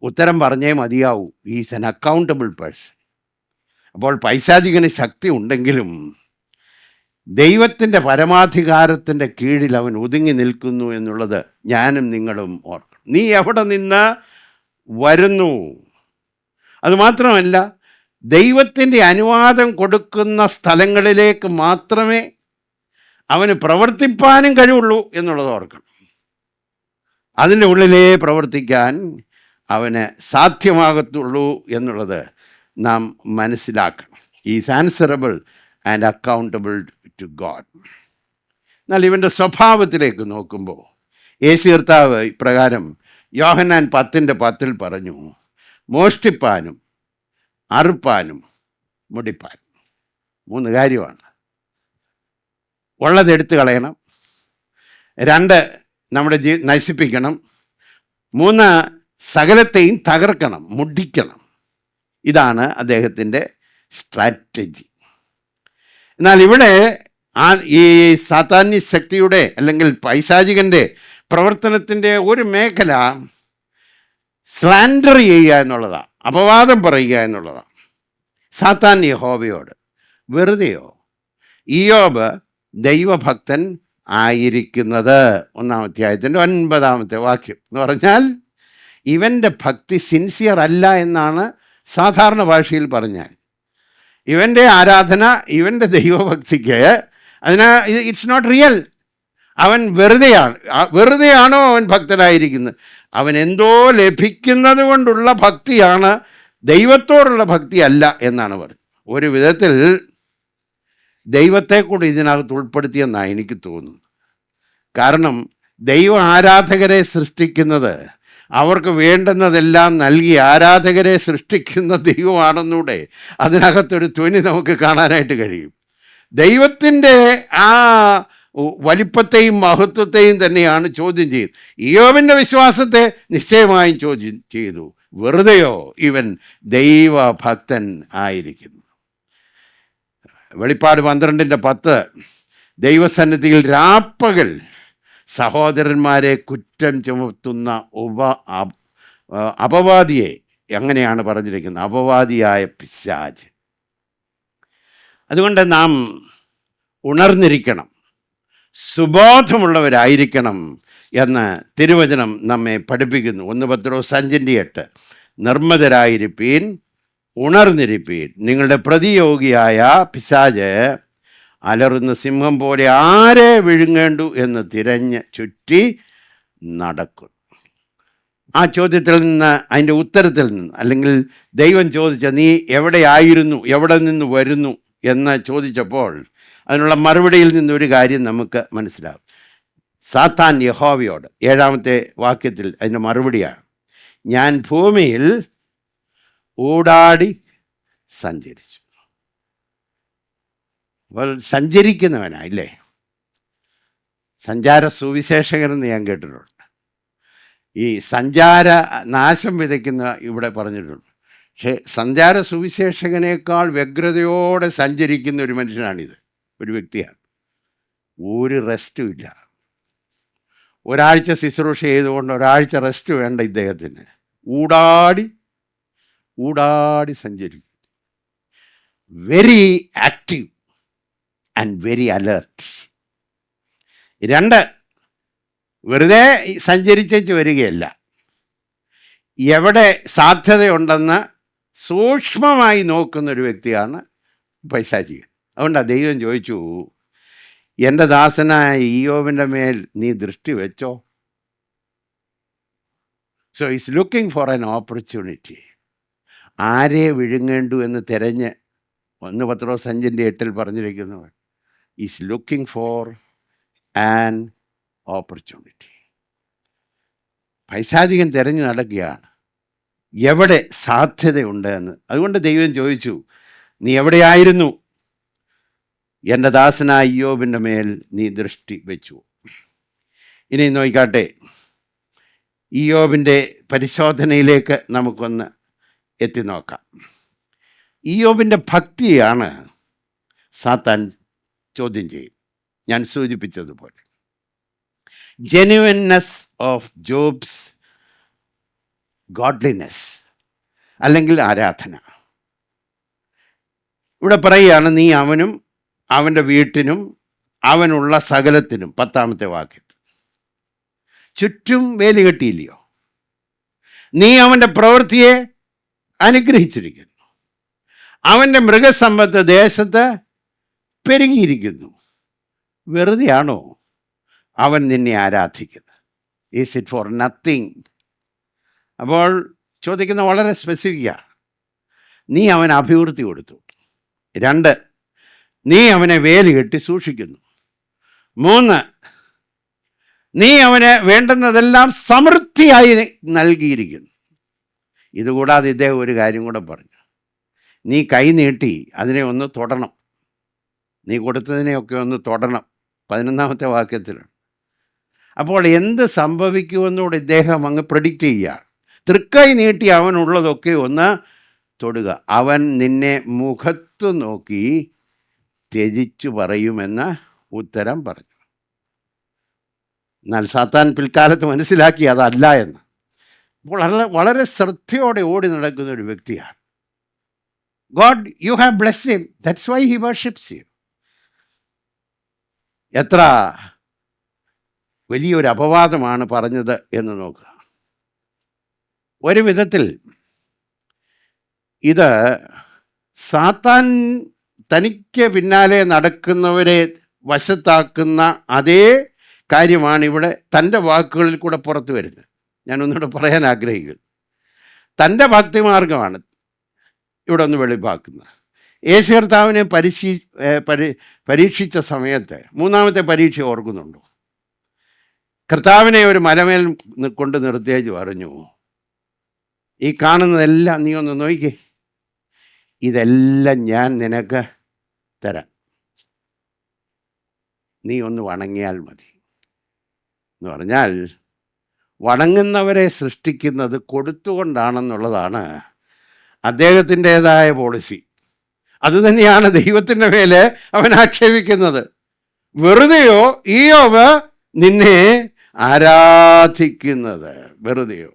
ഉത്തരം പറഞ്ഞേ മതിയാവൂ. Is N accountable person. അപ്പോൾ പൈശാചികന് ശക്തി ഉണ്ടെങ്കിലും ദൈവത്തിൻ്റെ പരമാധികാരത്തിൻ്റെ കീഴിൽ അവൻ ഒതുങ്ങി നിൽക്കുന്നു എന്നുള്ളത് ഞാനും നിങ്ങളും ഓർക്കണം. നീ എവിടെ നിന്ന് വരുന്നു? അതുമാത്രമല്ല, ദൈവത്തിൻ്റെ അനുവാദം കൊടുക്കുന്ന സ്ഥലങ്ങളിലേക്ക് മാത്രമേ അവന് പ്രവർത്തിപ്പാനും കഴിവുള്ളൂ എന്നുള്ളത് ഓർക്കണം. അതിൻ്റെ ഉള്ളിലേ പ്രവർത്തിക്കാൻ അവന് സാധ്യമാകത്തുള്ളൂ എന്നുള്ളത് നാം മനസ്സിലാക്കണം. Is answerable and accountable to God. എന്നാൽ ഇവൻ്റെ സ്വഭാവത്തിലേക്ക് നോക്കുമ്പോൾ യേശു കർത്താവ് ഇപ്രകാരം യോഹന്നാൻ 10:10 പറഞ്ഞു, മോഷ്ടിപ്പാനും അറുപ്പാനും മുടിപ്പാനും. 3 കാര്യമാണ്. ഉള്ളതെടുത്ത് കളയണം. 2, നമ്മുടെ നശിപ്പിക്കണം. 3, സകലത്തെയും തകർക്കണം, മുടിക്കണം. ഇതാണ് അദ്ദേഹത്തിൻ്റെ സ്ട്രാറ്റജി. എന്നാൽ ഇവിടെ ഈ സാത്താന്യ ശക്തിയുടെ അല്ലെങ്കിൽ പൈശാചികൻ്റെ പ്രവർത്തനത്തിൻ്റെ ഒരു മേഖല സ്ലാൻഡർ ചെയ്യുക എന്നുള്ളതാണ്, അപവാദം പറയുക എന്നുള്ളതാണ്. സാത്താൻ യഹോവയോട് വെറുതെയോ? ഇയ്യോബ് ദൈവഭക്തൻ ആയിരിക്കുന്നത് 1-ാം അധ്യായത്തിൻ്റെ 9-ാമത്തെ വാക്യം എന്ന് പറഞ്ഞാൽ ഇവൻ്റെ ഭക്തി സിൻസിയർ അല്ല എന്നാണ് സാധാരണ ഭാഷയിൽ പറഞ്ഞാൽ. ഇവൻ്റെ ആരാധന, ഇവൻ്റെ ദൈവഭക്തിക്ക് ഇറ്റ്സ് നോട്ട് റിയൽ. അവൻ വെറുതെയാണോ അവൻ ഭക്തനായിരിക്കുന്നത്? അവൻ എന്തോ ലഭിക്കുന്നത് കൊണ്ടുള്ള ഭക്തിയാണ്, ദൈവത്തോടുള്ള ഭക്തി അല്ല എന്നാണ് പറഞ്ഞത്. ഒരു വിധത്തിൽ ദൈവത്തെ കൂടി ഇതിനകത്ത് ഉൾപ്പെടുത്തിയെന്നാണ് എനിക്ക് തോന്നുന്നത്. കാരണം ദൈവ ആരാധകരെ സൃഷ്ടിക്കുന്നത്, അവർക്ക് വേണ്ടുന്നതെല്ലാം നൽകി ആരാധകരെ സൃഷ്ടിക്കുന്ന ദൈവമാണെന്നൂടെ അതിനകത്തൊരു ധ്വനി നമുക്ക് കാണാനായിട്ട് കഴിയും. ദൈവത്തിൻ്റെ ആ വലിപ്പത്തെയും മഹത്വത്തെയും തന്നെയാണ് ചോദ്യം ചെയ്തത്. ഇയ്യോബിൻ്റെ വിശ്വാസത്തെ നിശ്ചയമായും ചോദ്യം ചെയ്തു. വെറുതെയോ ഇവൻ ദൈവഭക്തൻ ആയിരിക്കുന്നു. വെളിപ്പാട് 12:10 ദൈവസന്നിധിയിൽ രാപ്പകൽ സഹോദരന്മാരെ കുറ്റം ചുമത്തുന്ന അപവാദിയെ എങ്ങനെയാണ് പറഞ്ഞിരിക്കുന്നത്? അപവാദിയായ പിശാച്. അതുകൊണ്ട് നാം ഉണർന്നിരിക്കണം, സുബോധമുള്ളവരായിരിക്കണം എന്ന് തിരുവചനം നമ്മെ പഠിപ്പിക്കുന്നു. 1 പത്രോസ് 5:8 നിർമ്മതരായിരിപ്പീൻ, ഉണർന്നിരിപ്പീൻ, നിങ്ങളുടെ പ്രതിയോഗിയായ പിശാച് അലറുന്ന സിംഹം പോലെ ആരെ വിഴുങ്ങേണ്ടു എന്ന് തിരഞ്ഞ് ചുറ്റി നടക്കും. ആ ചോദ്യത്തിൽ നിന്ന്, അതിൻ്റെ ഉത്തരത്തിൽ നിന്ന്, അല്ലെങ്കിൽ ദൈവം ചോദിച്ച നീ എവിടെയായിരുന്നു, എവിടെ നിന്ന് വരുന്നു എന്ന് ചോദിച്ചപ്പോൾ അതിനുള്ള മറുപടിയിൽ നിന്നൊരു കാര്യം നമുക്ക് മനസ്സിലാവും. സാത്താൻ യഹോവയോട് 7-ാമത്തെ വാക്യത്തിൽ അതിൻ്റെ മറുപടിയാണ്, ഞാൻ ഭൂമിയിൽ ഊടാടി സഞ്ചരിച്ചു. അപ്പോൾ സഞ്ചരിക്കുന്നവനായില്ലേ? സഞ്ചാര സുവിശേഷകരെന്ന് ഞാൻ കേട്ടിട്ടുണ്ട്. ഈ സഞ്ചാര നാശം വിതയ്ക്കുന്ന ഇവിടെ പറഞ്ഞിട്ടുണ്ട്. പക്ഷേ സഞ്ചാര സുവിശേഷകനേക്കാൾ വ്യഗ്രതയോടെ സഞ്ചരിക്കുന്ന ഒരു മനുഷ്യനാണിത്, ഒരു വ്യക്തിയാണ്. ഒരു റെസ്റ്റും ഇല്ല. ഒരാഴ്ച ശുശ്രൂഷ ചെയ്തുകൊണ്ട് ഒരാഴ്ച റെസ്റ്റ് വേണ്ട ഇദ്ദേഹത്തിന്. ഊടാടി സഞ്ചരിക്കും. Very active and very alert. 2, വെറുതെ സഞ്ചരിച്ചു വരികയല്ല, എവിടെ സാധ്യതയുണ്ടെന്ന് സൂക്ഷ്മമായി നോക്കുന്നൊരു വ്യക്തിയാണ് പൈശാചികൻ. അതുകൊണ്ടാണ് ദൈവം ചോദിച്ചു, എൻ്റെ ദാസനായ ഇയ്യോബിൻ്റെ മേൽ നീ ദൃഷ്ടി വെച്ചോ? So is looking for an opportunity. ആരെ വിഴുങ്ങേണ്ടു എന്ന് തിരഞ്ഞ് 1 പത്രോസ് 5:8 പറഞ്ഞിരിക്കുന്നു, is looking for an opportunity. പൈശാചികൻ തിരഞ്ഞു നടക്കുകയാണ് എവിടെ സാധ്യതയുണ്ട് എന്ന്. അതുകൊണ്ട് ദൈവം ചോദിച്ചു, നീ എവിടെയായിരുന്നു? എൻ്റെ ദാസനായ ഇയ്യോബിൻ്റെ മേൽ നീ ദൃഷ്ടി വെച്ചു. ഇനി നോക്കിക്കാട്ടെ, ഇയ്യോബിൻ്റെ പരിശോധനയിലേക്ക് നമുക്കൊന്ന് എത്തി നോക്കാം. ഇയ്യോബിൻ്റെ ഭക്തിയാണ് സാത്താൻ ചോദ്യം ചെയ്യും. ഞാൻ സൂചിപ്പിച്ചതുപോലെ ജെന്യുവൻനെസ് ഓഫ് ജോബ്സ് ഗോഡ്ലിനെസ് അല്ലെങ്കിൽ ആരാധന. ഇവിടെ പറയുകയാണ്, നീ അവനും അവൻ്റെ വീട്ടിനും അവനുള്ള സകലത്തിനും 10-ാമത്തെ വാക്യത്തിൽ ചുറ്റും വേലി കെട്ടിയില്ലയോ? നീ അവൻ്റെ പ്രവൃത്തിയെ അനുഗ്രഹിച്ചിരിക്കുന്നു, അവൻ്റെ മൃഗസമ്പത്ത് ദേശത്ത് പെരുകിയിരിക്കുന്നു. വെറുതെയാണോ അവൻ നിന്നെ ആരാധിക്കുന്നത്? Is it for nothing? അപ്പോൾ ചോദിക്കുന്ന വളരെ സ്പെസിഫിക്കാണ്. നീ അവന് അഭിവൃദ്ധി കൊടുത്തു. 2, നീ അവനെ വേലി കെട്ടി സൂക്ഷിക്കുന്നു. 3, നീ അവന് വേണ്ടുന്നതെല്ലാം സമൃദ്ധിയായി നൽകിയിരിക്കുന്നു. ഇതുകൂടാതെ ഇദ്ദേഹം ഒരു കാര്യം കൂടെ പറഞ്ഞു, നീ കൈ നീട്ടി അതിനെ ഒന്ന് തൊടണം, നീ കൊടുത്തതിനെയൊക്കെ ഒന്ന് തൊടണം. 11-ാമത്തെ വാക്യത്തിലാണ്. അപ്പോൾ എന്ത് സംഭവിക്കുമെന്നോട് ഇദ്ദേഹം അങ്ങ് പ്രെഡിക്റ്റ് ചെയ്യുകയാണ്. തൃക്കൈ നീട്ടി അവനുള്ളതൊക്കെ ഒന്ന് തൊടുക. അവൻ നിന്നെ മുഖത്തു നോക്കി ത്യജിച്ചു പറയുമെന്ന് ഉത്തരം പറഞ്ഞു. എന്നാൽ സാത്താൻ പിൽക്കാലത്ത് മനസ്സിലാക്കി അതല്ല എന്ന്. അപ്പോൾ വളരെ ശ്രദ്ധയോടെ ഓടി നടക്കുന്ന ഒരു വ്യക്തിയാണ്. God, you have blessed him, that's why he worships you. എത്ര വലിയൊരു അപവാദമാണ് പറഞ്ഞത് എന്ന് നോക്കുക. ഒരു വിധത്തിൽ ഇത് സാത്താൻ തനിക്ക് പിന്നാലെ നടക്കുന്നവരെ വശത്താക്കുന്ന അതേ കാര്യമാണ് ഇവിടെ തൻ്റെ വാക്കുകളിൽ കൂടെ പുറത്തു വരുന്നത്. ഞാൻ ഒന്നുകൂടെ പറയാൻ ആഗ്രഹിക്കുന്നു. തൻ്റെ ഭക്തിമാർഗമാണ് ഇവിടെ ഒന്ന് വെളിവാക്കുന്നത്. യേശു കർത്താവിനെ പരീക്ഷിച്ച സമയത്ത് മൂന്നാമത്തെ പരീക്ഷ ഓർക്കുന്നുണ്ടോ? കർത്താവിനെ ഒരു മലമേൽ കൊണ്ട് നിർത്തിയേച്ച് പറഞ്ഞു, ഈ കാണുന്നതെല്ലാം നീ ഒന്ന് നോക്കിക്കേ, ഇതെല്ലാം ഞാൻ നിനക്ക് തരാം, നീ ഒന്ന് വണങ്ങിയാൽ മതി എന്ന് പറഞ്ഞാൽ, വണങ്ങുന്നവരെ സൃഷ്ടിക്കുന്നത് കൊടുത്തുകൊണ്ടാണെന്നുള്ളതാണ് അദ്ദേഹത്തിൻ്റെതായ പോളിസി. അതുതന്നെയാണ് ദൈവത്തിൻ്റെ മേലെ അവൻ ആക്ഷേപിക്കുന്നത്. വെറുതെയോ ഇയ്യോബ് നിന്നെ ആരാധിക്കുന്നത്? വെറുതെയോ?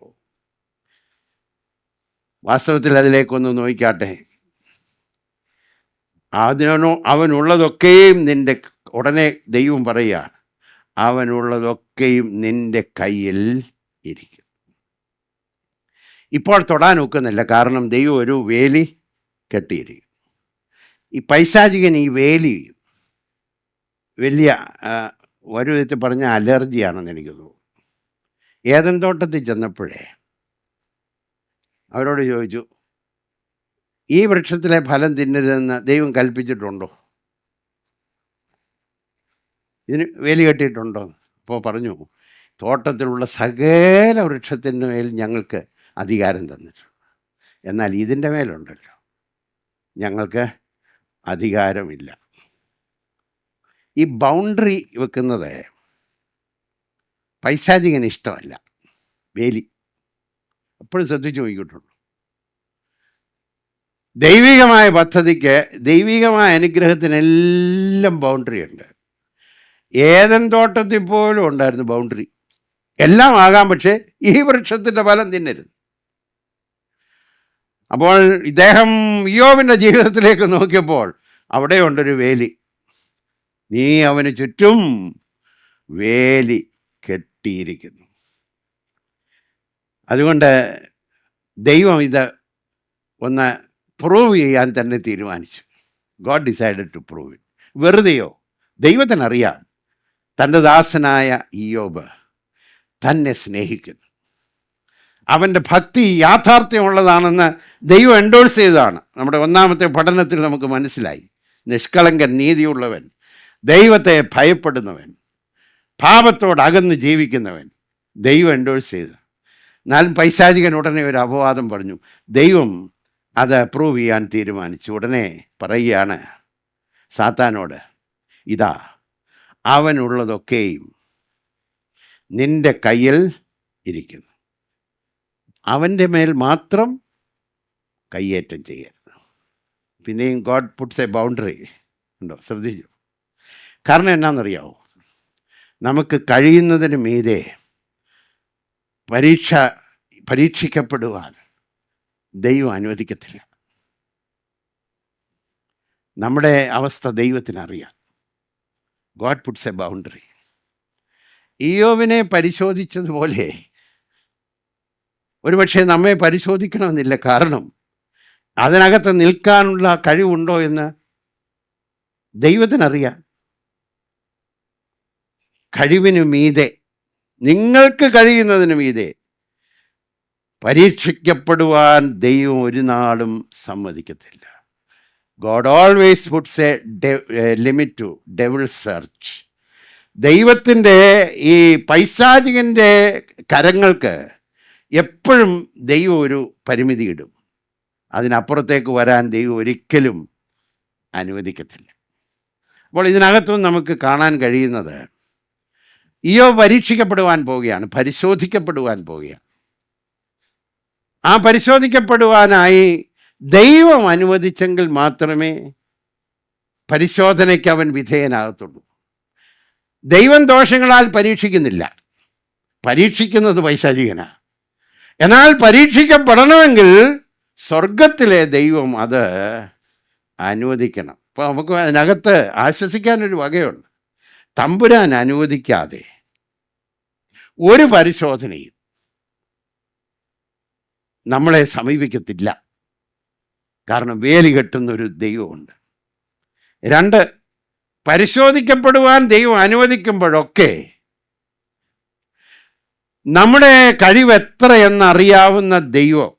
വാസ്തവത്തിൽ അതിലേക്കൊന്ന് നോക്കിക്കാട്ടെ. അവനുള്ളതൊക്കെയും നിന്റെ, ഉടനെ ദൈവം പറയുകയാണ്, അവനുള്ളതൊക്കെയും നിന്റെ കയ്യിൽ ഇരിക്കും. ഇപ്പോൾ തൊടാൻ ഒക്കുന്നില്ല, കാരണം ദൈവം ഒരു വേലി കെട്ടിയിരിക്കും. ഈ പൈശാചികൻ ഈ വേലി വലിയ ഒരു വിധത്തിൽ പറഞ്ഞ അലർജിയാണെന്ന് എനിക്ക് തോന്നുന്നു. ഏദൻ തോട്ടത്തിൽ ചെന്നപ്പോഴേ അവരോട് ചോദിച്ചു, ഈ വൃക്ഷത്തിലെ ഫലം തിന്നരുതെന്ന് ദൈവം കൽപ്പിച്ചിട്ടുണ്ടോ? ഇതിന് വേലി കെട്ടിയിട്ടുണ്ടോ? അപ്പോൾ പറഞ്ഞു, തോട്ടത്തിലുള്ള സകല വൃക്ഷത്തിൻ്റെ മേൽ ഞങ്ങൾക്ക് അധികാരം തന്നിട്ടുണ്ട്, എന്നാൽ ഇതിൻ്റെ മേലുണ്ടല്ലോ ഞങ്ങൾക്ക് അധികാരമില്ല. ഈ ബൗണ്ടറി വെക്കുന്നത് പൈശാചികന് ഇഷ്ടമല്ല. വേലി എപ്പോഴും ശ്രദ്ധിച്ചു നോക്കിയിട്ടുണ്ട്. ദൈവികമായ പദ്ധതിക്ക്, ദൈവികമായ അനുഗ്രഹത്തിനെല്ലാം ബൗണ്ടറി ഉണ്ട്. ഏദൻ തോട്ടത്തിൽ പോലും ഉണ്ടായിരുന്നു ബൗണ്ടറി. എല്ലാം ആകാം, പക്ഷേ ഈ വൃക്ഷത്തിൻ്റെ ഫലം തിന്നരുത്. അപ്പോൾ ഇദ്ദേഹം ഇയ്യോബിൻ്റെ ജീവിതത്തിലേക്ക് നോക്കിയപ്പോൾ അവിടെയുണ്ടൊരു വേലി. നീ അവന് ചുറ്റും വേലി കെട്ടിയിരിക്കുന്നു. അതുകൊണ്ട് ദൈവം ഇത് ഒന്ന് പ്രൂവ് ചെയ്യാൻ തന്നെ തീരുമാനിച്ചു. God decided to prove it. വെറുതെയോ? ദൈവത്തിനറിയാം തൻ്റെ ദാസനായ ഇയ്യോബ് തന്നെ സ്നേഹിക്കുന്നു. അവൻ്റെ ഭക്തി യാഥാർത്ഥ്യമുള്ളതാണെന്ന് ദൈവം എൻഡോഴ്സ് ചെയ്തതാണ്. നമ്മുടെ ഒന്നാമത്തെ പഠനത്തിൽ നമുക്ക് മനസ്സിലായി. നിഷ്കളങ്കൻ, നീതിയുള്ളവൻ, ദൈവത്തെ ഭയപ്പെടുന്നവൻ, പാപത്തോട് അകന്ന് ജീവിക്കുന്നവൻ, ദൈവം എൻഡോഴ്സ് ചെയ്ത. എന്നാലും പൈശാചികൻ ഉടനെ ഒരു അപവാദം പറഞ്ഞു. ദൈവം അത് പ്രൂവ് ചെയ്യാൻ തീരുമാനിച്ചു. ഉടനെ പറയുകയാണ് സാത്താനോട്, ഇതാ അവനുള്ളതൊക്കെയും നിന്റെ കയ്യിൽ ഇരിക്കുന്നു, അവൻ്റെ മേൽ മാത്രം കയ്യേറ്റം ചെയ്യരുത്. പിന്നെയും ഗോഡ് പുട്ട്സ് എ ബൗണ്ടറി ഉണ്ടോ? ശ്രദ്ധിച്ചു. കാരണം എന്നാണെന്നറിയാമോ? നമുക്ക് കഴിയുന്നതിന് മീതെ പരീക്ഷിക്കപ്പെടുവാൻ ദൈവം അനുവദിക്കത്തില്ല. നമ്മുടെ അവസ്ഥ ദൈവത്തിനറിയാം. God puts a boundary. ഇയ്യോബിനെ പരിശോധിച്ചതുപോലെ ഒരുപക്ഷെ നമ്മെ പരിശോധിക്കണമെന്നില്ല. കാരണം അതിനകത്ത് നിൽക്കാനുള്ള കഴിവുണ്ടോ എന്ന് ദൈവത്തിനറിയാം. കഴിവിനു മീതെ, നിങ്ങൾക്ക് കഴിയുന്നതിന് മീതെ പരീക്ഷിക്കപ്പെടുവാൻ ദൈവം ഒരു നാളും സമ്മതിക്കത്തില്ല. God always puts a limit to devil search. ദൈവത്തിൻ്റെ ഈ പൈശാചികൻ്റെ കരങ്ങൾക്ക് എപ്പോഴും ദൈവം ഒരു പരിമിതി ഇടും. അതിനപ്പുറത്തേക്ക് വരാൻ ദൈവം ഒരിക്കലും അനുവദിക്കത്തില്ല. അപ്പോൾ ഇതിനകത്തും നമുക്ക് കാണാൻ കഴിയുന്നത്, ഇയ്യോബ് പരീക്ഷിക്കപ്പെടുവാൻ പോവുകയാണ്, പരിശോധിക്കപ്പെടുവാൻ പോവുകയാണ്. ആ പരിശോധിക്കപ്പെടുവാനായി ദൈവം അനുവദിച്ചെങ്കിൽ മാത്രമേ പരിശോധനയ്ക്ക് അവൻ വിധേയനാകത്തുള്ളൂ. ദൈവം ദോഷങ്ങളാൽ പരീക്ഷിക്കുന്നില്ല, പരീക്ഷിക്കുന്നത് പൈശാചികനാ. എന്നാൽ പരീക്ഷിക്കപ്പെടണമെങ്കിൽ സ്വർഗത്തിലെ ദൈവം അത് അനുവദിക്കണം. അപ്പോൾ നമുക്ക് അതിനകത്ത് ആശ്വസിക്കാനൊരു വകയുണ്ട്. തമ്പുരാൻ അനുവദിക്കാതെ ഒരു പരിശോധനയും നമ്മളെ സമീപിക്കത്തില്ല. കാരണം വേലി കെട്ടുന്നൊരു ദൈവമുണ്ട്. 2, പരിശോധിക്കപ്പെടുവാൻ ദൈവം അനുവദിക്കുമ്പോഴൊക്കെ നമ്മുടെ കഴിവ് എത്ര എന്നറിയാവുന്ന ദൈവം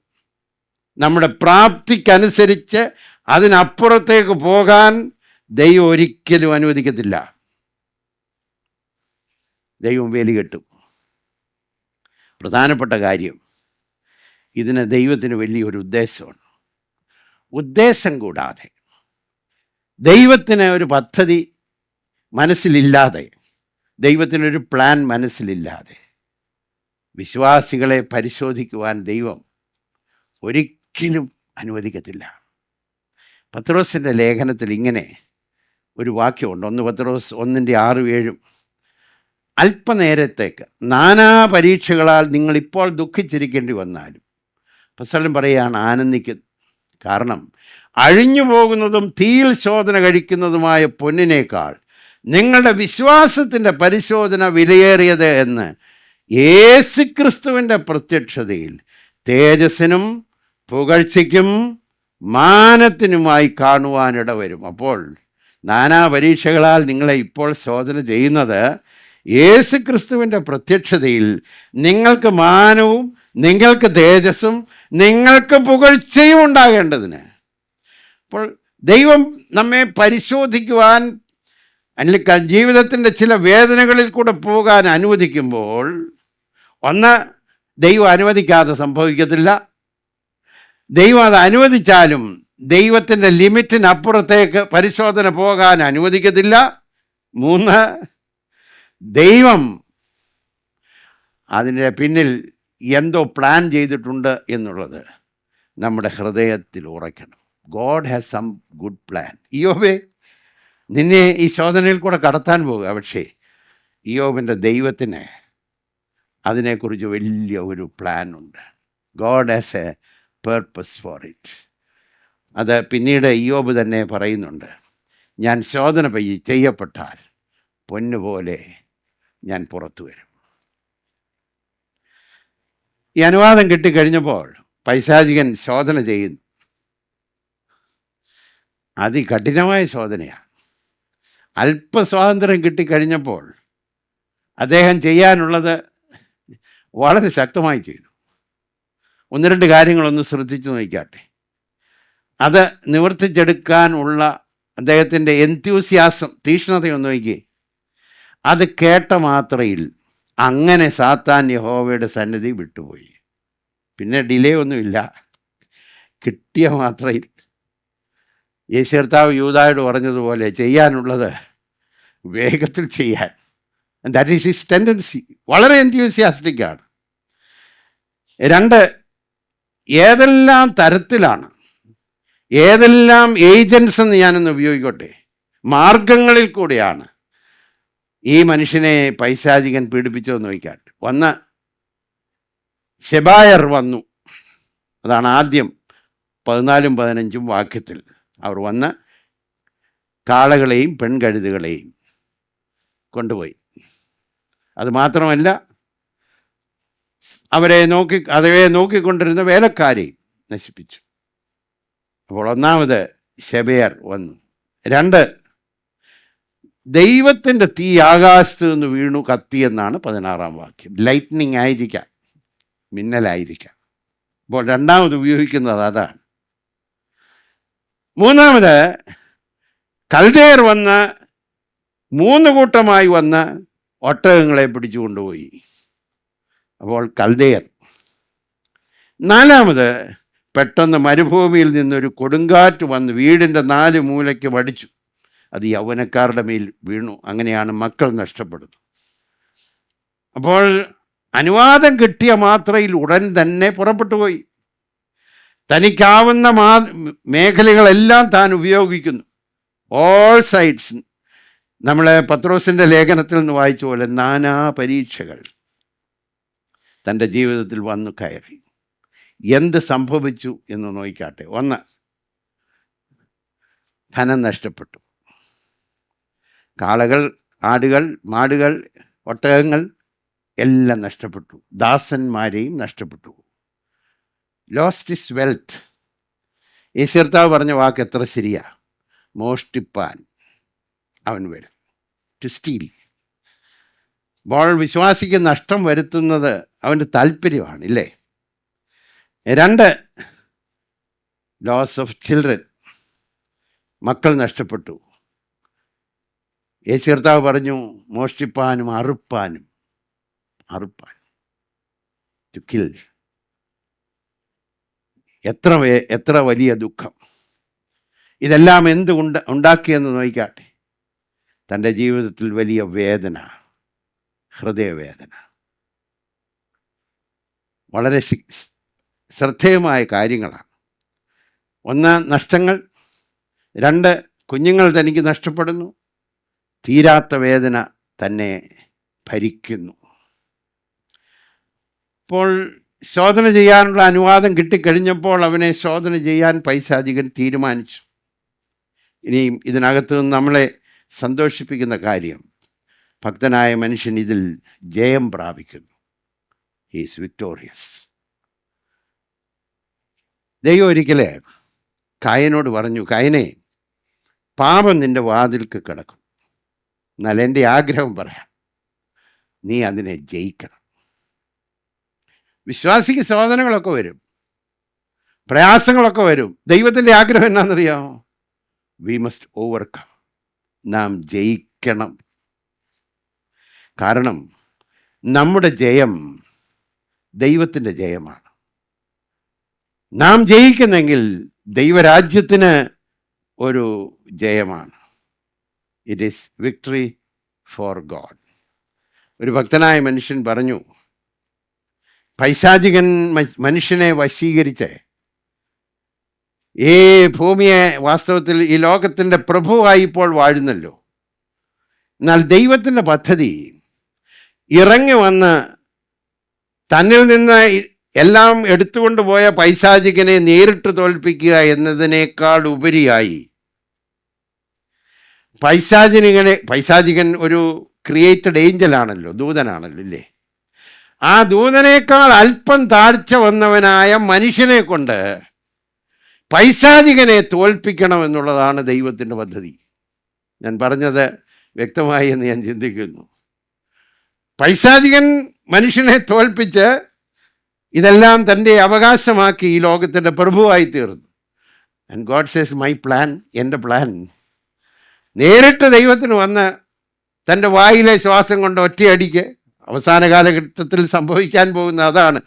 നമ്മുടെ പ്രാപ്തിക്കനുസരിച്ച് അതിനപ്പുറത്തേക്ക് പോകാൻ ദൈവം ഒരിക്കലും അനുവദിക്കത്തില്ല. ദൈവം വേലി കെട്ടും. പ്രധാനപ്പെട്ട കാര്യം, ഇതിന് ദൈവത്തിന് വലിയൊരു ഉദ്ദേശമാണ്. ഉദ്ദേശം കൂടാതെ, ദൈവത്തിന് ഒരു പദ്ധതി മനസ്സിലില്ലാതെ, ദൈവത്തിനൊരു പ്ലാൻ മനസ്സിലില്ലാതെ വിശ്വാസികളെ പരിശോധിക്കുവാൻ ദൈവം ഒരിക്കലും അനുവദിക്കത്തില്ല. പത്രോസിൻ്റെ ലേഖനത്തിൽ ഇങ്ങനെ ഒരു വാക്യമുണ്ട്. 1 പത്രോസ് 1:6-7. അല്പനേരത്തേക്ക് നാനാ പരീക്ഷകളാൽ നിങ്ങളിപ്പോൾ ദുഃഖിച്ചിരിക്കേണ്ടി വന്നാലും, അപ്പോസ്തലൻ പറയുകയാണ്, ആനന്ദിക്കുന്നു. കാരണം അഴിഞ്ഞു പോകുന്നതും തീയിൽ ശോധന കഴിക്കുന്നതുമായ പൊന്നിനേക്കാൾ നിങ്ങളുടെ വിശ്വാസത്തിൻ്റെ പരിശോധന വിലയേറിയത് എന്ന് യേശുക്രിസ്തുവിൻ്റെ പ്രത്യക്ഷതയിൽ തേജസ്സിനും പുകഴ്ചയ്ക്കും മാനത്തിനുമായി കാണുവാനിട വരും. അപ്പോൾ നാനാ പരീക്ഷകളാൽ നിങ്ങളെ ഇപ്പോൾ ശോധന ചെയ്യുന്നത് യേശുക്രിസ്തുവിൻ്റെ പ്രത്യക്ഷതയിൽ നിങ്ങൾക്ക് മാനവും നിങ്ങൾക്ക് തേജസ്സും നിങ്ങൾക്ക് പുകഴ്ചയും ഉണ്ടാകേണ്ടതിന്. അപ്പോൾ ദൈവം നമ്മെ പരിശോധിക്കുവാൻ, അല്ലെങ്കിൽ ജീവിതത്തിൻ്റെ ചില വേദനകളിൽ കൂടെ പോകാൻ അനുവദിക്കുമ്പോൾ, ഒന്ന്, ദൈവം അനുവദിക്കാതെ സംഭവിക്കത്തില്ല. ദൈവം അത് അനുവദിച്ചാലും ദൈവത്തിൻ്റെ ലിമിറ്റിനപ്പുറത്തേക്ക് പരിശോധന പോകാൻ അനുവദിക്കത്തില്ല. 3, ദൈവം അതിൻ്റെ പിന്നിൽ എന്തോ പ്ലാൻ ചെയ്തിട്ടുണ്ട് എന്നുള്ളത് നമ്മുടെ ഹൃദയത്തിൽ ഉറയ്ക്കണം. God has some good plan. ഇയ്യോബേ, നിന്നെ ഈ ശോധനയിൽ കൂടെ കടത്താൻ പോകുക, പക്ഷേ ഇയ്യോബിൻ്റെ ദൈവത്തിന് അതിനെക്കുറിച്ച് വലിയ ഒരു പ്ലാൻ ഉണ്ട്. God has A purpose for it. അത് പിന്നീട് ഇയ്യോബ് തന്നെ പറയുന്നുണ്ട്, ഞാൻ ശോധന ചെയ്യപ്പെട്ടാൽ പൊന്നുപോലെ ഞാൻ പുറത്തു വരും. ഈ അനുവാദം കിട്ടിക്കഴിഞ്ഞപ്പോൾ പൈശാചികൻ ശോധന ചെയ്യുന്നു. അതികഠിനമായ ശോധനയാണ്. അല്പസ്വാതന്ത്ര്യം കിട്ടിക്കഴിഞ്ഞപ്പോൾ അദ്ദേഹം ചെയ്യാനുള്ളത് വളരെ ശക്തമായി ചെയ്തു. 1-2 കാര്യങ്ങളൊന്ന് ശ്രദ്ധിച്ചു നോക്കാട്ടെ. അത് നിവർത്തിച്ചെടുക്കാനുള്ള അദ്ദേഹത്തിൻ്റെ എൻത്യൂസിയാസം, തീക്ഷ്ണതയൊന്ന് നോക്കി. അത് കേട്ട മാത്രയിൽ അങ്ങനെ സാത്താൻ യഹോവയുടെ സന്നിധി വിട്ടുപോയി. പിന്നെ ഡിലേ ഒന്നുമില്ല. കിട്ടിയ മാത്രയിൽ യേശു കർത്താവ് യൂദായോട് പറഞ്ഞതുപോലെ ചെയ്യാനുള്ളത് വേഗത്തിൽ ചെയ്യാൻ. That is his tendency. വളരെ എൻത്യൂസിയാസ്റ്റിക്കാണ്. 2, ഏതെല്ലാം തരത്തിലാണ്, ഏതെല്ലാം ഏജൻസ് എന്ന് ഞാനൊന്ന് ഉപയോഗിക്കട്ടെ, മാർഗങ്ങളിൽ കൂടെയാണ് ഈ മനുഷ്യനെ പൈശാചികൻ പീഡിപ്പിച്ചതെന്ന് നോക്കാട്ട്. 1, ശെബായർ വന്നു. അതാണ് ആദ്യം 14-15 വാക്യത്തിൽ. അവർ വന്ന് കാളകളെയും പെൺകഴുതുകളെയും കൊണ്ടുപോയി. അതുമാത്രമല്ല, അവരെ നോക്കിക്കൊണ്ടിരുന്ന വേലക്കാരെയും നശിപ്പിച്ചു. അപ്പോൾ 1 ശെബയർ വന്നു. 2, ദൈവത്തിൻ്റെ തീ ആകാശത്ത് നിന്ന് വീണു കത്തിയെന്നാണ് 16 വാക്യം. ലൈറ്റ്നിങ് ആയിരിക്കാം, മിന്നലായിരിക്കാം. അപ്പോൾ 2 ഉപയോഗിക്കുന്നത് അതാണ്. 3, കൽദയർ വന്ന് 3 കൂട്ടമായി വന്ന് ഒട്ടകങ്ങളെ പിടിച്ചു കൊണ്ടുപോയി. അപ്പോൾ കൽദയർ. 4, പെട്ടെന്ന് മരുഭൂമിയിൽ നിന്നൊരു കൊടുങ്കാറ്റ് വന്ന് വീടിൻ്റെ 4 മൂലയ്ക്ക് വടിച്ചു. അത് യൗവനക്കാരുടെ മേൽ വീണു. അങ്ങനെയാണ് മക്കൾ നഷ്ടപ്പെടുന്നത്. അപ്പോൾ അനുവാദം കിട്ടിയ മാത്രയിൽ ഉടൻ തന്നെ പുറപ്പെട്ടു പോയി. തനിക്കാവുന്ന മേഖലകളെല്ലാം താൻ ഉപയോഗിക്കുന്നു. All sides. നമ്മൾ പത്രോസിൻ്റെ ലേഖനത്തിൽ നിന്ന് വായിച്ച പോലെ നാനാ പരീക്ഷകൾ തൻ്റെ ജീവിതത്തിൽ വന്നു കയറി. എന്ത് സംഭവിച്ചു എന്ന് നോക്കാട്ടെ. ഒന്ന്, ധനം നഷ്ടപ്പെട്ടു. കാളകൾ, ആടുകൾ, മാടുകൾ, ഒട്ടകങ്ങൾ എല്ലാം നഷ്ടപ്പെട്ടു. ദാസന്മാരെയും നഷ്ടപ്പെട്ടു. Lost is wealth. യേശുകർത്താവ് പറഞ്ഞ വാക്ക് എത്ര ശരിയാ. മോഷ്ടിപ്പാൻ അവൻ വരും, ടു സ്റ്റീൽ. അപ്പോൾ വിശ്വാസിക്ക് നഷ്ടം വരുത്തുന്നത് അവൻ്റെ താല്പര്യമാണ്, ഇല്ലേ? രണ്ട്, ലോസ് ഓഫ് ചിൽഡ്രൻ. മക്കൾ നഷ്ടപ്പെട്ടു. യേശു കർത്താവ് പറഞ്ഞു മോഷ്ടിപ്പാനും അറുപ്പാനും ടു കിൽ. എത്ര വലിയ ദുഃഖം. ഇതെല്ലാം എന്തുകൊണ്ട് ഉണ്ടാക്കിയെന്ന് നോക്കാട്ടെ. തൻ്റെ ജീവിതത്തിൽ വലിയ വേദന, ഹൃദയവേദന. വളരെ ശ്രദ്ധേയമായ കാര്യങ്ങളാണ്. ഒന്ന്, നഷ്ടങ്ങൾ. രണ്ട്, കുഞ്ഞുങ്ങൾ തനിക്ക് നഷ്ടപ്പെടുന്നു. തീരാത്ത വേദന തന്നെ ഭരിക്കുന്നു. അപ്പോൾ ശോധന ചെയ്യാനുള്ള അനുവാദം കിട്ടിക്കഴിഞ്ഞപ്പോൾ അവനെ ശോധന ചെയ്യാൻ പൈശാചികൻ തീരുമാനിച്ചു. ഇനിയും ഇതിനകത്ത് നിന്ന് നമ്മളെ സന്തോഷിപ്പിക്കുന്ന കാര്യം, ഭക്തനായ മനുഷ്യൻ ഇതിൽ ജയം പ്രാപിക്കുന്നു. He is victorious. ദൈവം ഒരിക്കൽ കായനോട് പറഞ്ഞു, കായനെ, പാപം നിൻ്റെ വാതിൽക്ക് കിടക്കും. എന്നാൽ എൻ്റെ ആഗ്രഹം പറയാം, നീ അതിനെ ജയിക്കണം. വിശ്വാസിക്ക് ശോധനകളൊക്കെ വരും, പ്രയാസങ്ങളൊക്കെ വരും. ദൈവത്തിൻ്റെ ആഗ്രഹം എന്നാണെന്നറിയാമോ? We must overcome. നാം ജയിക്കണം. കാരണം നമ്മുടെ ജയം ദൈവത്തിൻ്റെ ജയമാണ്. നാം ജയിക്കുന്നെങ്കിൽ ദൈവരാജ്യത്തിന് ഒരു ജയമാണ്. It is victory for God. ഒരു ഭക്തനായ മനുഷ്യൻ പറഞ്ഞു, പൈശാചികൻ മനുഷ്യനെ വശീകരിച്ച് ഈ ഭൂമിയെ വാസ്തവത്തിൽ ഈ ലോകത്തിൻ്റെ പ്രഭുവായി ഇപ്പോൾ വാഴുന്നല്ലോ. എന്നാൽ ദൈവത്തിൻ്റെ പദ്ധതി ഇറങ്ങി വന്ന് തന്നിൽ നിന്ന് എല്ലാം എടുത്തുകൊണ്ട് പോയ പൈശാചികനെ നേരിട്ട് തോൽപ്പിക്കുക എന്നതിനേക്കാൾ ഉപരിയായി പൈശാചികൻ ഒരു ക്രിയേറ്റഡ് ഏഞ്ചലാണല്ലോ, ദൂതനാണല്ലോ, ഇല്ലേ? ആ ദൂതനേക്കാൾ അല്പം താഴ്ച വന്നവനായ മനുഷ്യനെ കൊണ്ട് പൈശാചികനെ തോൽപ്പിക്കണമെന്നുള്ളതാണ് ദൈവത്തിൻ്റെ പദ്ധതി. ഞാൻ പറഞ്ഞത് വ്യക്തമായി എന്ന് ഞാൻ ചിന്തിക്കുന്നു. പൈശാചികൻ മനുഷ്യനെ തോൽപ്പിച്ച് ഇതെല്ലാം തൻ്റെ അവകാശമാക്കി ഈ ലോകത്തിൻ്റെ പ്രഭുവായി തീർന്നു. And God says my plan, എൻ്റെ പ്ലാൻ. നേരിട്ട് ദൈവത്തിന് വന്ന് തൻ്റെ വായിലെ ശ്വാസം കൊണ്ട് ഒറ്റയടിക്ക് അവസാന കാലഘട്ടത്തിൽ സംഭവിക്കാൻ പോകുന്ന അതാണ്.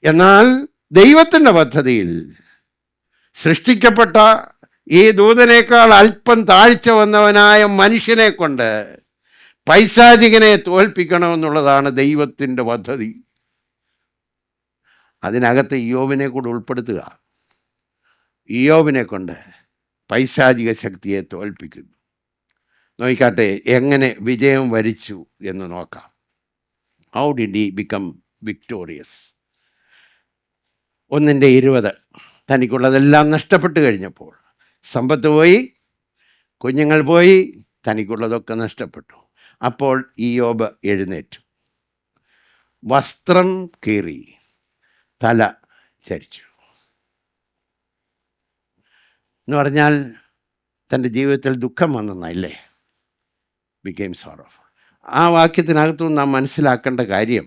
എന്നാൽ ദൈവത്തിൻ്റെ പദ്ധതിയിൽ സൃഷ്ടിക്കപ്പെട്ട ഈ ദൂതനേക്കാൾ അല്പം താഴ്ച വന്നവനായ മനുഷ്യനെ കൊണ്ട് പൈശാചികനെ തോൽപ്പിക്കണമെന്നുള്ളതാണ് ദൈവത്തിൻ്റെ പദ്ധതി. അതിനകത്ത് ഇയ്യോബിനെ കൂടെ ഉൾപ്പെടുത്തുക. ഇയ്യോബിനെ കൊണ്ട് പൈശാചിക ശക്തിയെ തോൽപ്പിക്കുന്നു. നോക്കാട്ടെ എങ്ങനെ വിജയം വരിച്ചു എന്ന് നോക്കാം. How did he become victorious? 1:20 തനിക്കുള്ളതെല്ലാം നഷ്ടപ്പെട്ട് കഴിഞ്ഞപ്പോൾ, സമ്പത്ത് പോയി, കുഞ്ഞുങ്ങൾ പോയി, തനിക്കുള്ളതൊക്കെ നഷ്ടപ്പെട്ടു. അപ്പോൾ ഇയ്യോബ് എഴുന്നേറ്റു, വസ്ത്രം കീറി, തല ചരിച്ചു. എന്ന് പറഞ്ഞാൽ തൻ്റെ ജീവിതത്തിൽ ദുഃഖം വന്നല്ലേ, ബിക്കെയിം സോറോഫുൾ. ആ വാക്യത്തിനകത്തും നാം മനസ്സിലാക്കേണ്ട കാര്യം,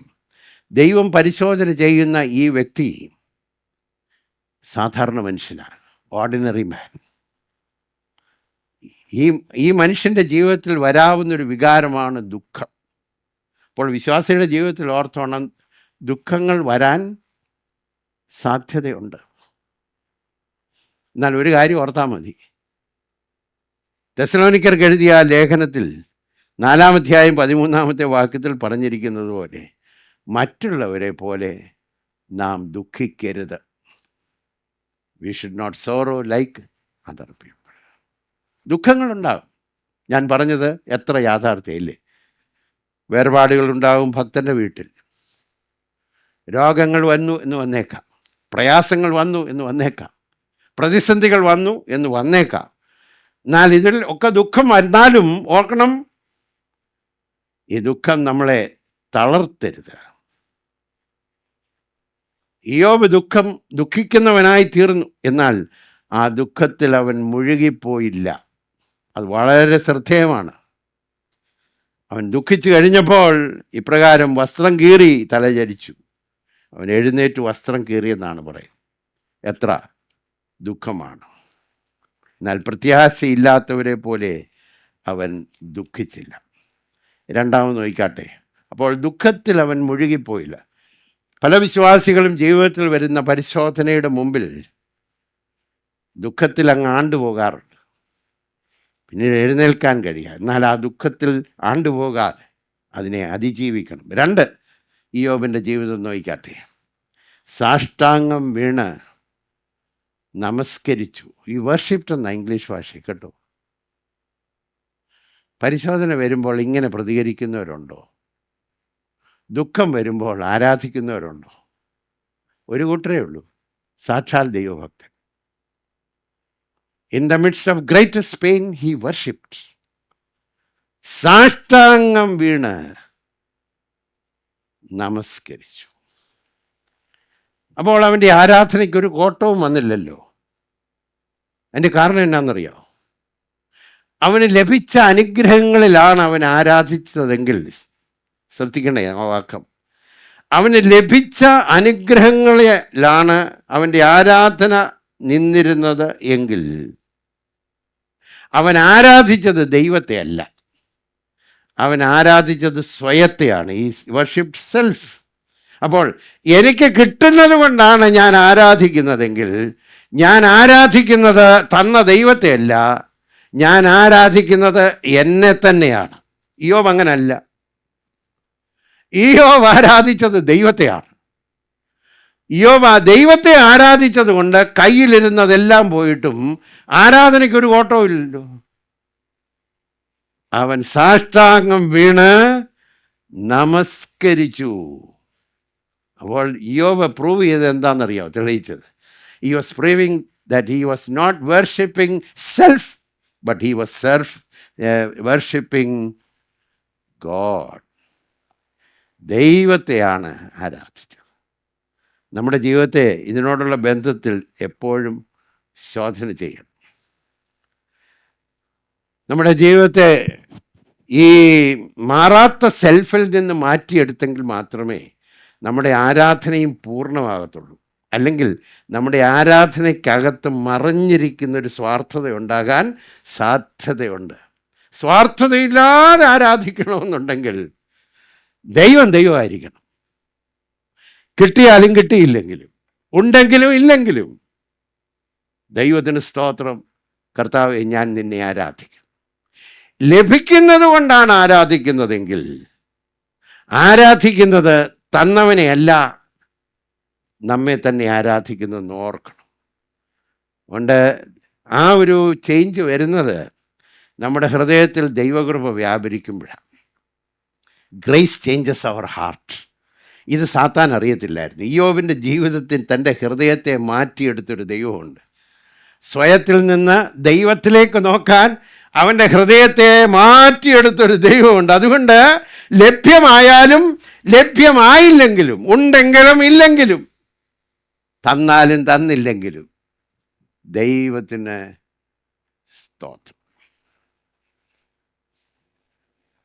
ദൈവം പരിശോധന ചെയ്യുന്ന ഈ വ്യക്തി സാധാരണ മനുഷ്യനാണ്, ഓർഡിനറി മാൻ. ഈ മനുഷ്യൻ്റെ ജീവിതത്തിൽ വരാവുന്നൊരു വികാരമാണ് ദുഃഖം. അപ്പോൾ വിശ്വാസിയുടെ ജീവിതത്തിൽ ഓർത്തോണം, ദുഃഖങ്ങൾ വരാൻ സാധ്യതയുണ്ട്. എന്നാൽ ഒരു കാര്യം ഓർത്താൽ മതി. തെസ്സലോനിക്കർക്ക് എഴുതിയ ലേഖനത്തിൽ 4-ാം അധ്യായം 13-ാമത്തെ വാക്യത്തിൽ പറഞ്ഞിരിക്കുന്നത് പോലെ, മറ്റുള്ളവരെ പോലെ നാം ദുഃഖിക്കരുത്. We should not sorrow like other people. ദുഃഖങ്ങളുണ്ടാകും. ഞാൻ പറഞ്ഞത് എത്ര യാഥാർത്ഥ്യമില്ലേ? വേർപാടുകളുണ്ടാകും ഭക്തൻ്റെ വീട്ടിൽ. രോഗങ്ങൾ വന്നു എന്ന് വന്നേക്കാം, പ്രയാസങ്ങൾ വന്നു എന്ന് വന്നേക്കാം, പ്രതിസന്ധികൾ വന്നു എന്ന് വന്നേക്കാം. എന്നാൽ ഇതിൽ ഒക്കെ ദുഃഖം വന്നാലും ഓർക്കണം, ഈ ദുഃഖം നമ്മളെ തളർത്തരുത്. ഇയ്യോബ് ദുഃഖിക്കുന്നവനായി തീർന്നു, എന്നാൽ ആ ദുഃഖത്തിൽ അവൻ മുഴുകിപ്പോയില്ല. അത് വളരെ ശ്രദ്ധേയമാണ്. അവൻ ദുഃഖിച്ചു കഴിഞ്ഞപ്പോൾ ഇപ്രകാരം വസ്ത്രം കീറി തലചരിച്ചു. അവൻ എഴുന്നേറ്റ് വസ്ത്രം കീറിയെന്നാണ് പറയുന്നത്. എത്ര ദുഃഖമാണ്! എന്നാൽ പ്രത്യാശയില്ലാത്തവരെ പോലെ അവൻ ദുഃഖിച്ചില്ല. രണ്ടാമത് നോക്കാട്ടെ. അപ്പോൾ ദുഃഖത്തിൽ അവൻ മുഴുകിപ്പോയില്ല. പല വിശ്വാസികളും ജീവിതത്തിൽ വരുന്ന പരിശോധനയുടെ മുമ്പിൽ ദുഃഖത്തിൽ അങ്ങ് ആണ്ടുപോകാറുണ്ട്. പിന്നീട് എഴുന്നേൽക്കാൻ കഴിയുക. എന്നാൽ ആ ദുഃഖത്തിൽ ആണ്ടുപോകാതെ അതിനെ അതിജീവിക്കണം. 2, ഇയ്യോബിൻ്റെ ജീവിതം നോക്കാട്ടെ. സാഷ്ടാംഗം വീണ് നമസ്കരിച്ചു. ഈ വർഷിപ്ഡ് എന്ന ഇംഗ്ലീഷ് ഭാഷ കേട്ടോ. പരിശോധന വരുമ്പോൾ ഇങ്ങനെ പ്രതികരിക്കുന്നവരുണ്ടോ? ദുഃഖം വരുമ്പോൾ ആരാധിക്കുന്നവരുണ്ടോ? ഒരു കൂട്ടരേ ഉള്ളൂ, സാക്ഷാൽ ദൈവഭക്തൻ. In the midst of greatest pain he worshipped. സാഷ്ടാംഗം വീണ് നമസ്കരിച്ചു. അപ്പോൾ അവൻ്റെ ആരാധനയ്ക്ക് ഒരു കോട്ടവും വന്നില്ലല്ലോ. അതിൻ്റെ കാരണം എന്നാണെന്നറിയോ? അവന് ലഭിച്ച അനുഗ്രഹങ്ങളിലാണ് അവൻ ആരാധിച്ചതെങ്കിൽ, ശ്രദ്ധിക്കണേ ആ വാക്കം, അവന് ലഭിച്ച അനുഗ്രഹങ്ങളിലാണ് അവൻ്റെ ആരാധന നിന്നിരുന്നത് എങ്കിൽ അവൻ ആരാധിച്ചത് ദൈവത്തെ അല്ല, അവൻ ആരാധിച്ചത് സ്വയത്തെയാണ്. ഈ വർഷിപ്പ് സെൽഫ്. അപ്പോൾ എനിക്ക് കിട്ടുന്നത് കൊണ്ടാണ് ഞാൻ ആരാധിക്കുന്നതെങ്കിൽ, ഞാൻ ആരാധിക്കുന്നത് തന്ന ദൈവത്തെ അല്ല, ഞാൻ ആരാധിക്കുന്നത് എന്നെ തന്നെയാണ്. ഇയ്യോബ് അങ്ങനല്ല. ഇയ്യോബ് ആരാധിച്ചത് ദൈവത്തെയാണ്. ഇയ്യോബ് ആ ദൈവത്തെ ആരാധിച്ചത് കൊണ്ട് കയ്യിലിരുന്നതെല്ലാം പോയിട്ടും ആരാധനയ്ക്കൊരു കോട്ടവും ഇല്ലല്ലോ. അവൻ സാഷ്ടാംഗം വീണ് നമസ്കരിച്ചു. അപ്പോൾ ഇയ്യോബ് പ്രൂവ് ചെയ്തത് എന്താണെന്നറിയാമോ? തെളിയിച്ചത്, he was proving that he was not worshipping self, but he was worshipping God. ദൈവത്തെയാണ് ആരാധിച്ചത്. നമ്മുടെ ജീവിതത്തെ ഇതിനോടുള്ള ബന്ധത്തിൽ എപ്പോഴും ശോധന ചെയ്യണം. നമ്മുടെ ജീവിതത്തെ ഈ മാറാത്ത സെൽഫിൽ നിന്ന് മാറ്റിയെടുത്തെങ്കിൽ മാത്രമേ നമ്മുടെ ആരാധനയും പൂർണ്ണമാകത്തുള്ളൂ. അല്ലെങ്കിൽ നമ്മുടെ ആരാധനയ്ക്കകത്ത് മറഞ്ഞിരിക്കുന്നൊരു സ്വാർത്ഥത ഉണ്ടാകാൻ സാധ്യതയുണ്ട്. സ്വാർത്ഥതയില്ലാതെ ആരാധിക്കണമെന്നുണ്ടെങ്കിൽ ദൈവമായിരിക്കണം. കിട്ടിയാലും കിട്ടിയില്ലെങ്കിലും, ഉണ്ടെങ്കിലും ഇല്ലെങ്കിലും ദൈവത്തിന് സ്തോത്രം, കർത്താവേ ഞാൻ നിന്നെ ആരാധിക്കും. ലഭിക്കുന്നത് കൊണ്ടാണ് ആരാധിക്കുന്നതെങ്കിൽ ആരാധിക്കുന്നത് തന്നവനെയല്ല, നമ്മെ തന്നെ ആരാധിക്കുന്നതെന്ന് ഓർക്കണം. അതുകൊണ്ട് ആ ഒരു ചേഞ്ച് വരുന്നത് നമ്മുടെ ഹൃദയത്തിൽ ദൈവകൃപ വ്യാപരിക്കുമ്പോഴാണ്. Grace changes our heart. ഇത് സാത്താൻ അറിയത്തില്ലായിരുന്നു. ഇയ്യോബിൻ്റെ ജീവിതത്തിൽ തൻ്റെ ഹൃദയത്തെ മാറ്റിയെടുത്തൊരു ദൈവമുണ്ട്. സ്വയത്തിൽ നിന്ന് ദൈവത്തിലേക്ക് നോക്കാൻ അവൻ്റെ ഹൃദയത്തെ മാറ്റിയെടുത്തൊരു ദൈവമുണ്ട്. അതുകൊണ്ട് ലഭ്യമായാലും ലഭ്യമായില്ലെങ്കിലും, ഉണ്ടെങ്കിലും ഇല്ലെങ്കിലും, തന്നാലും തന്നില്ലെങ്കിലും ദൈവത്തിന് സ്തോത്രം.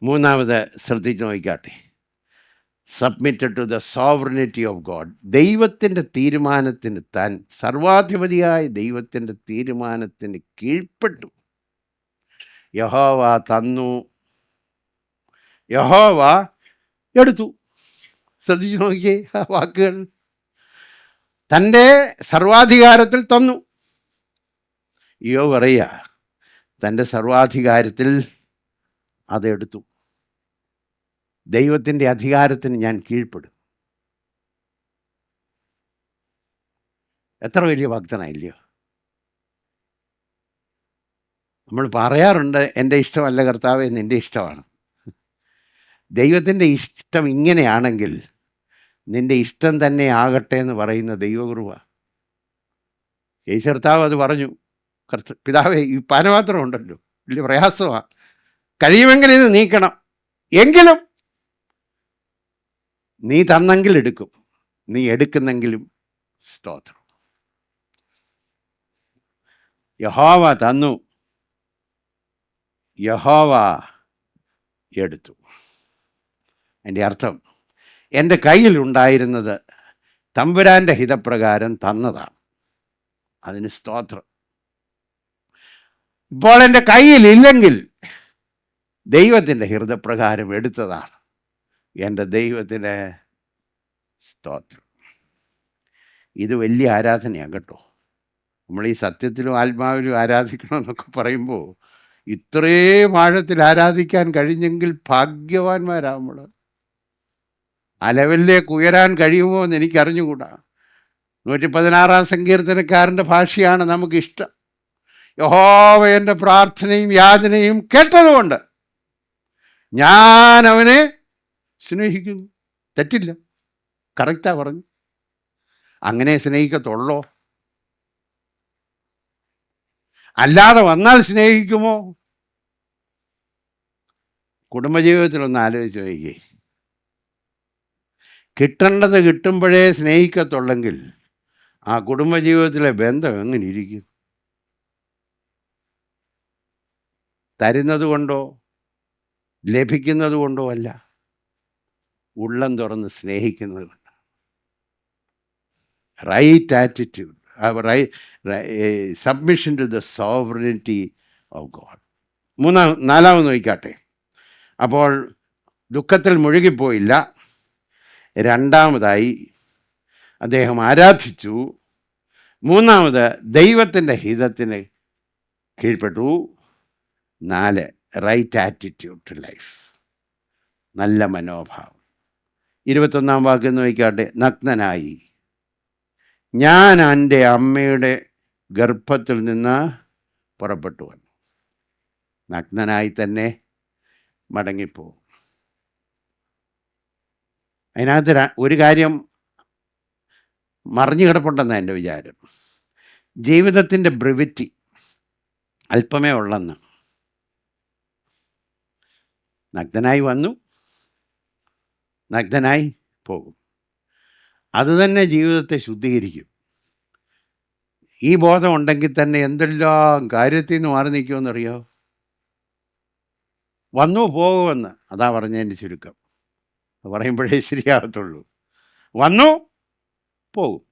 മൂന്നാമത് ശ്രദ്ധിച്ച് നോക്കാട്ടെ. Submitted to the sovereignty of God. ദൈവത്തിൻ്റെ തീരുമാനത്തിന്, താൻ സർവാധിപതിയായ ദൈവത്തിൻ്റെ തീരുമാനത്തിന് കീഴ്പ്പെട്ടു. യഹോവ തന്നു, യഹോവ എടുത്തു. ശ്രദ്ധിച്ചു നോക്കിയേ ആ വാക്കുകൾ. തൻ്റെ സർവാധികാരത്തിൽ തന്നു. ഇയ്യോബ് പറയുക, തൻ്റെ സർവാധികാരത്തിൽ അതെടുത്തു. ദൈവത്തിൻ്റെ അധികാരത്തിന് ഞാൻ കീഴ്പ്പെടും. എത്ര വലിയ ഭക്തനായില്ലയോ? നമ്മൾ പറയാറുണ്ട്, എൻ്റെ ഇഷ്ടമല്ല കർത്താവേ, നിൻ്റെ ഇഷ്ടമാണ്. ദൈവത്തിൻ്റെ ഇഷ്ടം ഇങ്ങനെയാണെങ്കിൽ നിൻ്റെ ഇഷ്ടം തന്നെ ആകട്ടെ എന്ന് പറയുന്ന ദൈവകൃപ. യേശു കർത്താവ് അത് പറഞ്ഞു. പിതാവേ, ഈ പാനപാത്രം ഉണ്ടല്ലോ, വലിയ പ്രയാസമാണ്, കഴിയുമെങ്കിൽ ഇത് നീക്കണം, എങ്കിലും നീ തന്നെങ്കിൽ എടുക്കും, നീ എടുക്കുന്നെങ്കിലും സ്തോത്രം. യഹോവ തന്നു, യഹോവ എടുത്തു. എൻ്റെ അർത്ഥം, എൻ്റെ കയ്യിലുണ്ടായിരുന്നത് തമ്പുരാൻ്റെ ഹിതപ്രകാരം തന്നതാണ്, അതിന് സ്തോത്രം. ഇപ്പോൾ എൻ്റെ കയ്യിലില്ലെങ്കിൽ ദൈവത്തിൻ്റെ ഹൃദയപ്രകാരം എടുത്തതാണ്, എൻ്റെ ദൈവത്തിൻ്റെ സ്തോത്രം. ഇത് വലിയ ആരാധനയാണ് കേട്ടോ. നമ്മൾ ഈ സത്യത്തിലും ആത്മാവിലും ആരാധിക്കണമെന്നൊക്കെ പറയുമ്പോൾ ഇത്രയും ആഴത്തിൽ ആരാധിക്കാൻ കഴിഞ്ഞെങ്കിൽ ഭാഗ്യവാന്മാരാ നമ്മൾ. ആ ലെവലിലേക്ക് ഉയരാൻ കഴിയുമോ എന്ന് എനിക്കറിഞ്ഞുകൂടാ. 116 സങ്കീർത്തനക്കാരൻ്റെ ഭാഷയാണ് നമുക്കിഷ്ടം. യഹോവ എൻ്റെ പ്രാർത്ഥനയും യാചനയും കേട്ടതുകൊണ്ട് ഞാൻ അവനെ സ്നേഹിക്കുന്നു. തെറ്റില്ല, കറക്റ്റാ പറഞ്ഞു. അങ്ങനെ സ്നേഹിക്കത്തുള്ളോ? അല്ലാതെ വന്നാൽ സ്നേഹിക്കുമോ? കുടുംബജീവിതത്തിലൊന്ന് ആലോചിച്ച് നോക്കിയേ. കിട്ടേണ്ടത് കിട്ടുമ്പോഴേ സ്നേഹിക്കത്തുള്ളെങ്കിൽ ആ കുടുംബജീവിതത്തിലെ ബന്ധം എങ്ങനെ ഇരിക്കും? തരുന്നത് കൊണ്ടോ ലഭിക്കുന്നത് കൊണ്ടോ അല്ല, ഉള്ളം തുറന്ന് സ്നേഹിക്കുന്നത് കൊണ്ട്. Right attitude, submission to the sovereignty of God. നാലാമത് നോക്കിക്കാട്ടെ. അപ്പോൾ ദുഃഖത്തിൽ മുഴുകിപ്പോയില്ല. രണ്ടാമതായി അദ്ദേഹം ആരാധിച്ചു. മൂന്നാമത് ദൈവത്തിൻ്റെ ഹിതത്തിന് കീഴ്പ്പെട്ടു. 4, റൈറ്റ് ആറ്റിറ്റ്യൂഡ് ടു ലൈഫ്, നല്ല മനോഭാവം. 21 വാക്യം നോക്കിക്കാട്ടെ. നഗ്നനായി ഞാൻ എൻ്റെ അമ്മയുടെ ഗർഭത്തിൽ നിന്ന് പുറപ്പെട്ടു വന്നു. നഗ്നനായി തന്നെ മടങ്ങിപ്പോകും. അതിനകത്ത് ഒരു കാര്യം മറിഞ്ഞു കിടപ്പുണ്ടെന്നാണ് എൻ്റെ വിചാരം. ജീവിതത്തിൻ്റെ ബ്രിവിറ്റി അല്പമേ ഉള്ളെന്ന്. നഗ്നനായി വന്നു, നഗ്നനായി പോകും. അതുതന്നെ ജീവിതത്തെ ശുദ്ധീകരിക്കും. ഈ ബോധം ഉണ്ടെങ്കിൽ തന്നെ എന്തെല്ലാം കാര്യത്തിൽ നിന്ന് മാറി നിൽക്കുമെന്നറിയോ? വന്നു പോകുമെന്ന്, അതാ പറഞ്ഞതിൻ്റെ ചുരുക്കം. പറയുമ്പോഴേ ശരിയാകത്തുള്ളൂ. വന്നു പോകും.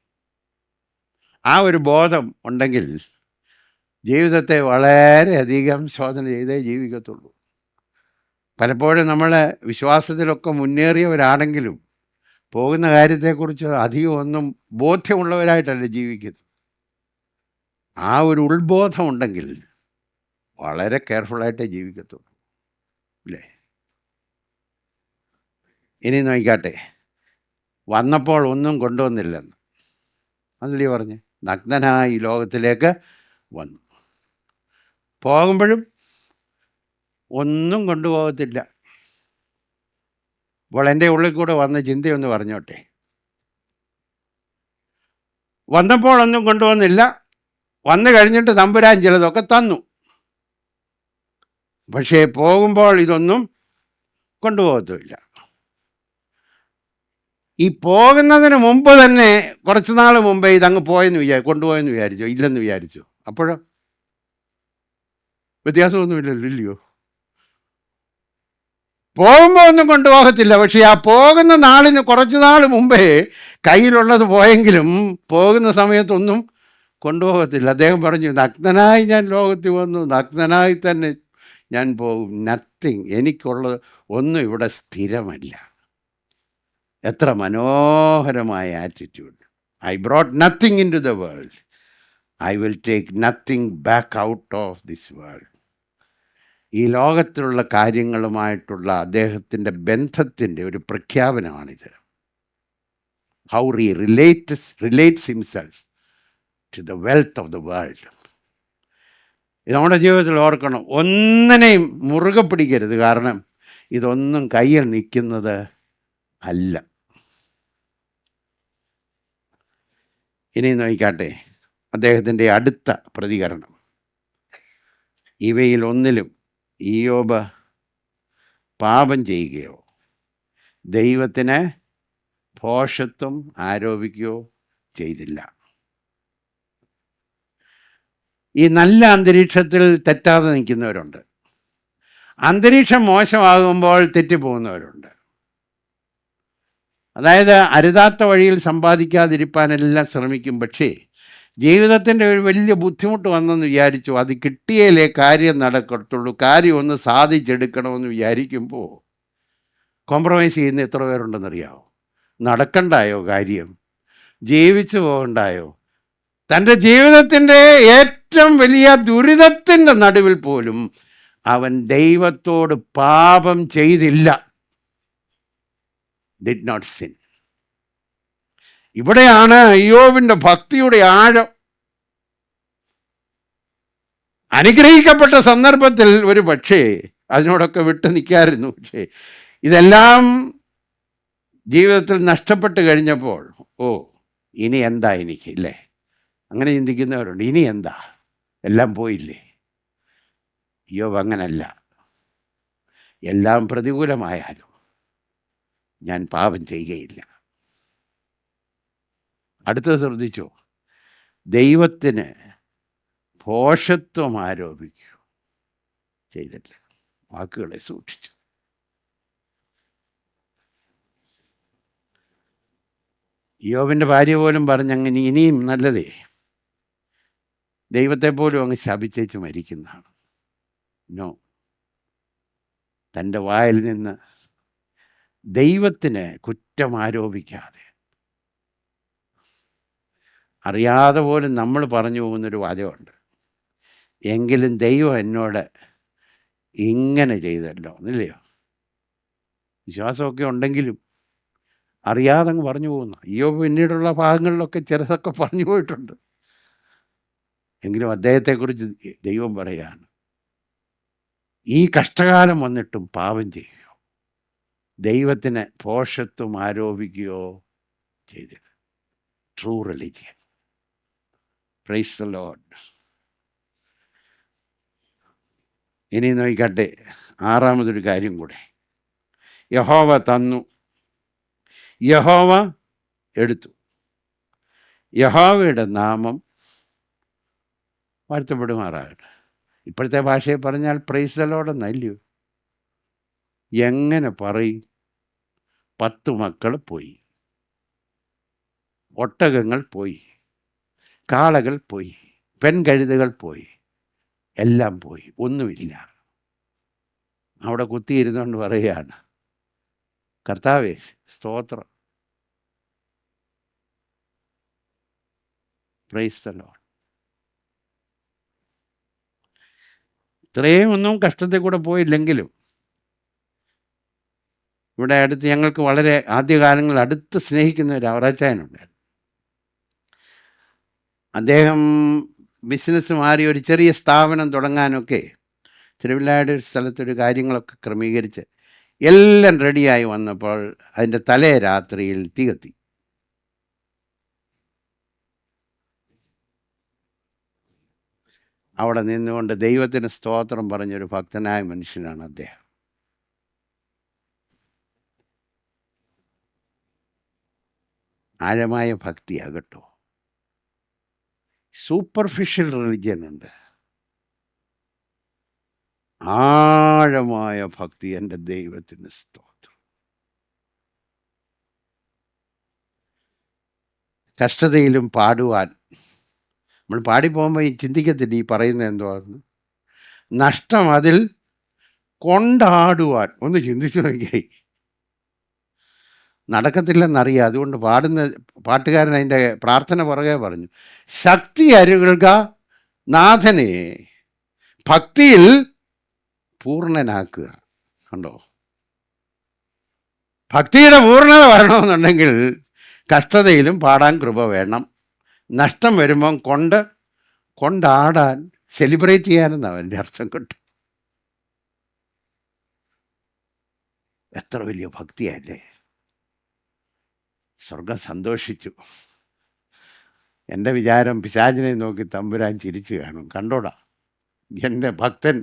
ആ ഒരു ബോധം ഉണ്ടെങ്കിൽ ജീവിതത്തെ വളരെയധികം ശോധന ചെയ്തേ ജീവിക്കത്തുള്ളൂ. പലപ്പോഴും നമ്മൾ വിശ്വാസത്തിലൊക്കെ മുന്നേറിയവരാണെങ്കിലും പോകുന്ന കാര്യത്തെക്കുറിച്ച് അധികം ഒന്നും ബോധ്യമുള്ളവരായിട്ടല്ല ജീവിക്കുന്നത്. ആ ഒരു ഉൾബോധം ഉണ്ടെങ്കിൽ വളരെ കെയർഫുള്ളായിട്ടേ ജീവിക്കത്തുള്ളൂ, അല്ലേ? ഇനി നോക്കിക്കാട്ടെ. വന്നപ്പോൾ ഒന്നും കൊണ്ടുവന്നില്ലെന്ന് അതല്ലേ പറഞ്ഞ്. നഗ്നനായി ലോകത്തിലേക്ക് വന്നു. പോകുമ്പോഴും ഒന്നും കൊണ്ടുപോകത്തില്ല. അപ്പോൾ എൻ്റെ ഉള്ളിൽ കൂടെ വന്ന ചിന്തയൊന്ന് പറഞ്ഞോട്ടെ. വന്നപ്പോൾ ഒന്നും കൊണ്ടുവന്നില്ല, വന്നു കഴിഞ്ഞിട്ട് തമ്പുരാൻ ചിലതൊക്കെ തന്നു. പക്ഷേ പോകുമ്പോൾ ഇതൊന്നും കൊണ്ടുപോകത്തുമില്ല. ഈ പോകുന്നതിന് മുമ്പ് തന്നെ കുറച്ച് നാൾ മുമ്പേ ഇതങ്ങ് കൊണ്ടുപോയെന്ന് വിചാരിച്ചോ? ഇല്ലെന്ന് വിചാരിച്ചു. അപ്പോഴോ വ്യത്യാസമൊന്നുമില്ലല്ലോ, ഇല്ലയോ? പോകുമ്പോൾ ഒന്നും കൊണ്ടുപോകത്തില്ല. പക്ഷേ ആ പോകുന്ന നാളിന് കുറച്ച് നാൾ മുമ്പേ കയ്യിലുള്ളത് പോയെങ്കിലും പോകുന്ന സമയത്തൊന്നും കൊണ്ടുപോകത്തില്ല. അദ്ദേഹം പറഞ്ഞു, നഗ്നനായി ഞാൻ ലോകത്തിൽ വന്നു, നഗ്നനായി തന്നെ ഞാൻ പോകും. നത്തിങ്, എനിക്കുള്ളത് ഒന്നും ഇവിടെ സ്ഥിരമല്ല. എത്ര മനോഹരമായ attitude. I brought nothing in to the world, I will take nothing back out of this world. ഈ ലോകത്തിലുള്ള കാര്യങ്ങളുമായിട്ടുള്ള അദ്ദേഹത്തിൻ്റെ ബന്ധത്തിൻ്റെ ഒരു പ്രഖ്യാപനമാണിത്. How he relates himself to the wealth of the world. ഇത് നമ്മുടെ ജീവിതത്തിൽ ഓർക്കണം. ഒന്നിനെയും മുറുകെ പിടിക്കരുത്. കാരണം ഇതൊന്നും കയ്യിൽ നിൽക്കുന്നത് അല്ല. ഇനി നോക്കിക്കാട്ടെ അദ്ദേഹത്തിൻ്റെ അടുത്ത പ്രതികരണം. ഇവയിൽ ഒന്നിലും ഇയ്യോബ് പാപം ചെയ്യുകയോ ദൈവത്തിന് ഭോഷത്വം ആരോപിക്കുകയോ ചെയ്തില്ല. ഈ നല്ല അന്തരീക്ഷത്തിൽ തെറ്റാതെ നിൽക്കുന്നവരുണ്ട്, അന്തരീക്ഷം മോശമാകുമ്പോൾ തെറ്റിപ്പോകുന്നവരുണ്ട്. അതായത് അരുതാത്ത വഴിയിൽ സമ്പാദിക്കാതിരിക്കാനെല്ലാം ശ്രമിക്കും. പക്ഷേ ജീവിതത്തിൻ്റെ ഒരു വലിയ ബുദ്ധിമുട്ട് വന്നെന്ന് വിചാരിച്ചു, അത് കിട്ടിയാലേ കാര്യം നടക്കത്തുള്ളൂ, കാര്യം ഒന്ന് സാധിച്ചെടുക്കണമെന്ന് വിചാരിക്കുമ്പോൾ കോംപ്രമൈസ് ചെയ്യുന്ന എത്ര പേരുണ്ടെന്നറിയാമോ? നടക്കണ്ടായോ കാര്യം? ജീവിച്ചു പോകണ്ടായോ? തൻ്റെ ജീവിതത്തിൻ്റെ ഏറ്റവും വലിയ ദുരിതത്തിൻ്റെ നടുവിൽ പോലും അവൻ ദൈവത്തോട് പാപം ചെയ്തില്ല. Did not sin. ഇവിടെയാണ് ഇയ്യോബിൻ്റെ ഭക്തിയുടെ ആഴം. അനുഗ്രഹിക്കപ്പെട്ട സന്ദർഭത്തിൽ ഒരു പക്ഷേ അതിനോടൊക്കെ വിട്ടു നിൽക്കായിരുന്നു. പക്ഷേ ഇതെല്ലാം ജീവിതത്തിൽ നഷ്ടപ്പെട്ട് കഴിഞ്ഞപ്പോൾ ഇനി എന്താ എനിക്ക്, ഇല്ലേ? അങ്ങനെ ചിന്തിക്കുന്നവരുണ്ട്. ഇനി എന്താ, എല്ലാം പോയില്ലേ? ഇയ്യോബ് അങ്ങനല്ല. എല്ലാം പ്രതികൂലമായാലും ഞാൻ പാപം ചെയ്യുകയില്ല. അടുത്തത് ശ്രദ്ധിച്ചോ, ദൈവത്തിന് ഭോഷത്വം ആരോപിക്കൂ ചെയ്തില്ല. വാക്കുകളെ സൂക്ഷിച്ചു. ഇയ്യോബിൻ്റെ ഭാര്യ പോലും പറഞ്ഞങ്ങനെ ഇനിയും നല്ലതേ ദൈവത്തെ പോലും അങ്ങ് ശപിച്ചേച്ച് മരിക്കുന്നതാണ്. നോ, തൻ്റെ വായിൽ നിന്ന് ദൈവത്തിന് കുറ്റം ആരോപിക്കാതെ, അറിയാതെ പോലും നമ്മൾ പറഞ്ഞു പോകുന്നൊരു വാചകമുണ്ട്, എങ്കിലും ദൈവം എന്നോട് ഇങ്ങനെ ചെയ്തല്ലോ എന്നില്ലയോ? വിശ്വാസമൊക്കെ ഉണ്ടെങ്കിലും അറിയാതെ അങ്ങ് പറഞ്ഞു പോകുന്ന. ഇയ്യോബ് പിന്നീടുള്ള ഭാഗങ്ങളിലൊക്കെ ചിലതൊക്കെ പറഞ്ഞു പോയിട്ടുണ്ട്. എങ്കിലും അദ്ദേഹത്തെക്കുറിച്ച് ദൈവം പറയുകയാണ്, ഈ കഷ്ടകാലം വന്നിട്ടും പാപം ചെയ്യുകയോ ദൈവത്തിന് ഭോഷത്വം ആരോപിക്കുകയോ ചെയ്തില്ല. True religion. Price the Lord. ഇനി നോക്കിക്കട്ടെ, ആറാമതൊരു കാര്യം കൂടെ. യഹോവ തന്നു, യഹോവ എടുത്തു. യഹോവയുടെ നാമം വാഴ്ത്തപ്പെടുമാറാകട്ടെ. ഇപ്പോഴത്തെ ഭാഷയിൽ പറഞ്ഞാൽ പ്രൈസ് ദി ലോർഡ് എന്നല്ലയോ? എങ്ങനെ പറയും? 10 മക്കൾ പോയി, ഒട്ടകങ്ങൾ പോയി, കാളകൾ പോയി, പെൺകഴുതകൾ പോയി, എല്ലാം പോയി, ഒന്നുമില്ല. അവിടെ കുത്തിയിരുന്നുകൊണ്ട് പറയുകയാണ്, കർത്താവേ സ്തോത്രം, പ്രൈസ് ദി ലോർഡ്. ഇത്രയും ഒന്നും കഷ്ടത്തിൽ കൂടെ പോയില്ലെങ്കിലും ഇവിടെ അടുത്ത് ഞങ്ങൾക്ക് വളരെ ആദ്യകാലങ്ങളിൽ അടുത്ത് സ്നേഹിക്കുന്ന ഒരു അവറാച്ചായനുണ്ടായിരുന്നു. അദ്ദേഹം ബിസിനസ് മാറി ഒരു ചെറിയ സ്ഥാപനം തുടങ്ങാനൊക്കെ തിരുവല്ലായുടെ ഒരു സ്ഥലത്തൊരു കാര്യങ്ങളൊക്കെ ക്രമീകരിച്ച് എല്ലാം റെഡിയായി വന്നപ്പോൾ അതിൻ്റെ തലേ രാത്രിയിൽ തീ കത്തി. അവിടെ നിന്നുകൊണ്ട് ദൈവത്തിന് സ്തോത്രം പറഞ്ഞൊരു ഭക്തനായ മനുഷ്യനാണ് അദ്ദേഹം. ആഴമായ ഭക്തിയാകട്ടോ. സൂപ്പർഫിഷ്യൽ റിലിജ്യൻ ഉണ്ട്, ആഴമായ ഭക്തി. എൻ്റെ ദൈവത്തിന് സ്തോത്രം. കഷ്ടതയിലും പാടുവാൻ നമ്മൾ പാടിപ്പോകുമ്പോൾ ഈ ചിന്തിക്കത്തില്ല ഈ പറയുന്നത് എന്തുവാന്ന്. നഷ്ടം അതിൽ കൊണ്ടാടുവാൻ ഒന്ന് ചിന്തിച്ചു നോക്കിയേ. നടക്കത്തില്ലെന്നറിയാം, അതുകൊണ്ട് പാട്ടുകാരൻ അതിൻ്റെ പ്രാർത്ഥന പുറകെ പറഞ്ഞു, ശക്തി അരുളുക നാഥനെ, ഭക്തിയിൽ പൂർണ്ണനാക്കുക. കണ്ടോ, ഭക്തിയുടെ പൂർണ്ണത വരണമെന്നുണ്ടെങ്കിൽ കഷ്ടതയിലും പാടാൻ കൃപ വേണം. നഷ്ടം വരുമ്പം കൊണ്ടാടാൻ സെലിബ്രേറ്റ് ചെയ്യാനെന്നാണ് എൻ്റെ അർത്ഥം കൊണ്ട്. എത്ര വലിയ ഭക്തിയല്ലേ! സ്വർഗം സന്തോഷിച്ചു. എൻ്റെ വിചാരം പിശാചിനെ നോക്കി തമ്പുരാൻ ചിരിച്ചു കാണും. കണ്ടോടാ, എൻ്റെ ഭക്തൻ,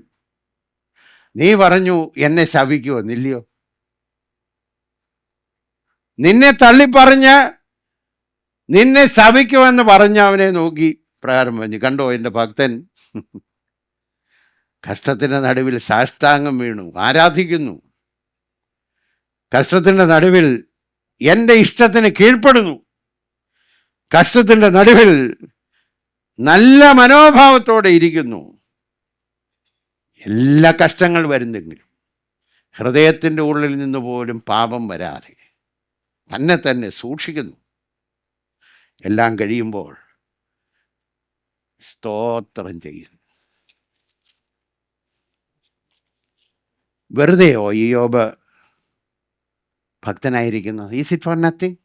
നീ പറഞ്ഞു എന്നെ ശപിക്കുമോ? നില്ലയോ? നിന്നെ തള്ളിപ്പറഞ്ഞ് നിന്നെ ശപിക്കുമെന്ന് പറഞ്ഞ അവനെ നോക്കി പ്രകാരം പറഞ്ഞു, കണ്ടോ എൻ്റെ ഭക്തൻ കഷ്ടത്തിൻ്റെ നടുവിൽ സാഷ്ടാംഗം വീണു ആരാധിക്കുന്നു, കഷ്ടത്തിൻ്റെ നടുവിൽ എൻ്റെ ഇഷ്ടത്തിന് കീഴ്പ്പെടുന്നു, കഷ്ടത്തിൻ്റെ നടുവിൽ നല്ല മനോഭാവത്തോടെ ഇരിക്കുന്നു. എല്ലാ കഷ്ടങ്ങൾ വരുന്നെങ്കിലും ഹൃദയത്തിൻ്റെ ഉള്ളിൽ നിന്ന് പോലും പാപം വരാതെ തന്നെ തന്നെ സൂക്ഷിക്കുന്നു. എല്ലാം കഴിയുമ്പോൾ സ്തോത്രം ചെയ്യുന്നു. വെറുതെയോ ഈ യോബ് ഭക്തനായിരിക്കുന്നത്? Is it for nothing?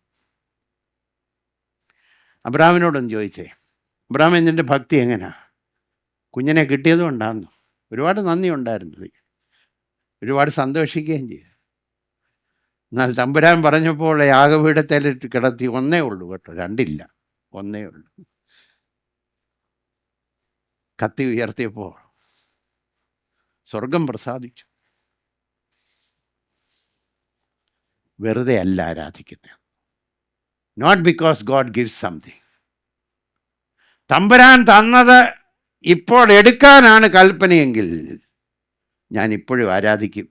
അബ്രാമിനോടൊന്ന് ചോദിച്ചേ, അബ്രാമിൻ നിൻ്റെ ഭക്തി എങ്ങനെയാ? കുഞ്ഞിനെ കിട്ടിയതും ഉണ്ടായിരുന്നു, ഒരുപാട് നന്ദി ഉണ്ടായിരുന്നു, ഒരുപാട് സന്തോഷിക്കുകയും ചെയ്തു. എന്നാൽ തമ്പുരാൻ പറഞ്ഞപ്പോൾ യാഗപീഠത്തിലിട്ട് കിടത്തി, ഒന്നേ ഉള്ളൂ കേട്ടോ, രണ്ടില്ല, ഒന്നേ ഉള്ളൂ. കത്തി ഉയർത്തിയപ്പോൾ സ്വർഗം പ്രസാദിച്ചു. വെറുതെ അല്ല ആരാധിക്കുന്നത്. Not because God gives something. തമ്പുരാൻ തന്നത് ഇപ്പോൾ എടുക്കാനാണ് കൽപ്പനയെങ്കിൽ ഞാൻ ഇപ്പോഴും ആരാധിക്കും.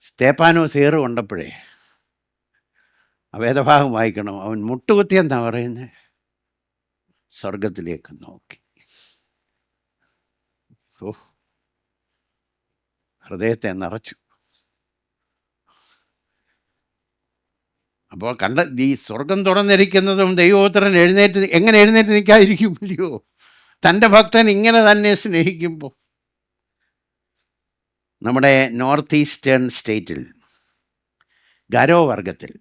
സ്തേപ്പാനോസ് ഏറ് കൊണ്ടപ്പോഴേ വേദഭാഗം വായിക്കണം. അവൻ മുട്ടുകുത്തി എന്താ പറയുന്നത്? സ്വർഗത്തിലേക്ക് നോക്കി. ഓ, ഹൃദയത്തെ നിറച്ചു. അപ്പോൾ ഈ സ്വർഗം തുറന്നിരിക്കുന്നതും ദൈവോത്തരൻ എങ്ങനെ എഴുന്നേറ്റ് നിൽക്കാതിരിക്കും? ഇല്ലയോ? തൻ്റെ ഭക്തൻ ഇങ്ങനെ തന്നെ സ്നേഹിക്കുമ്പോൾ. നമ്മുടെ നോർത്ത് ഈസ്റ്റേൺ സ്റ്റേറ്റിൽ ഗാരോ വർഗത്തിൽ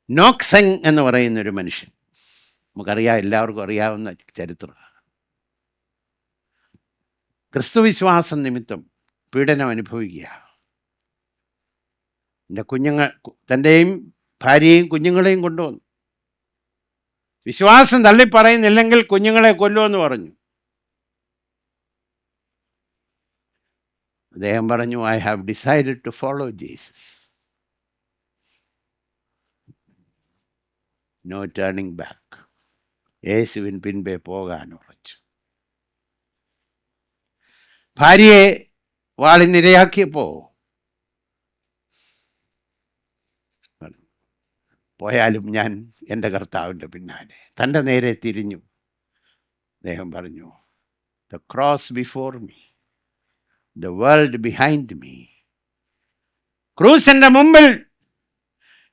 നോക്സെങ് എന്ന് പറയുന്നൊരു മനുഷ്യൻ, നമുക്കറിയാം, എല്ലാവർക്കും അറിയാവുന്ന ചരിത്രം. ക്രിസ്തുവിശ്വാസം നിമിത്തം പീഡനം അനുഭവിക്കുക. തൻ്റെയും ഭാര്യയും കുഞ്ഞുങ്ങളെയും കൊണ്ടുവന്നു. വിശ്വാസം തള്ളിപ്പറയുന്നില്ലെങ്കിൽ കുഞ്ഞുങ്ങളെ കൊല്ലുമെന്ന് പറഞ്ഞു. അദ്ദേഹം പറഞ്ഞു, I have decided to follow Jesus, no turning back. യേശുവിൻ പിൻപേ പോകാൻ ഉറച്ചു. ഭാര്യയെ വാളിനിരയാക്കിയപ്പോൾ പോയാലും ഞാൻ എൻ്റെ കർത്താവിൻ്റെ പിന്നാലെ. തൻ്റെ നേരെ തിരിഞ്ഞു. അദ്ദേഹം പറഞ്ഞു, the cross before me, the world behind me. ക്രൂസ് എൻ്റെ മുമ്പിൽ,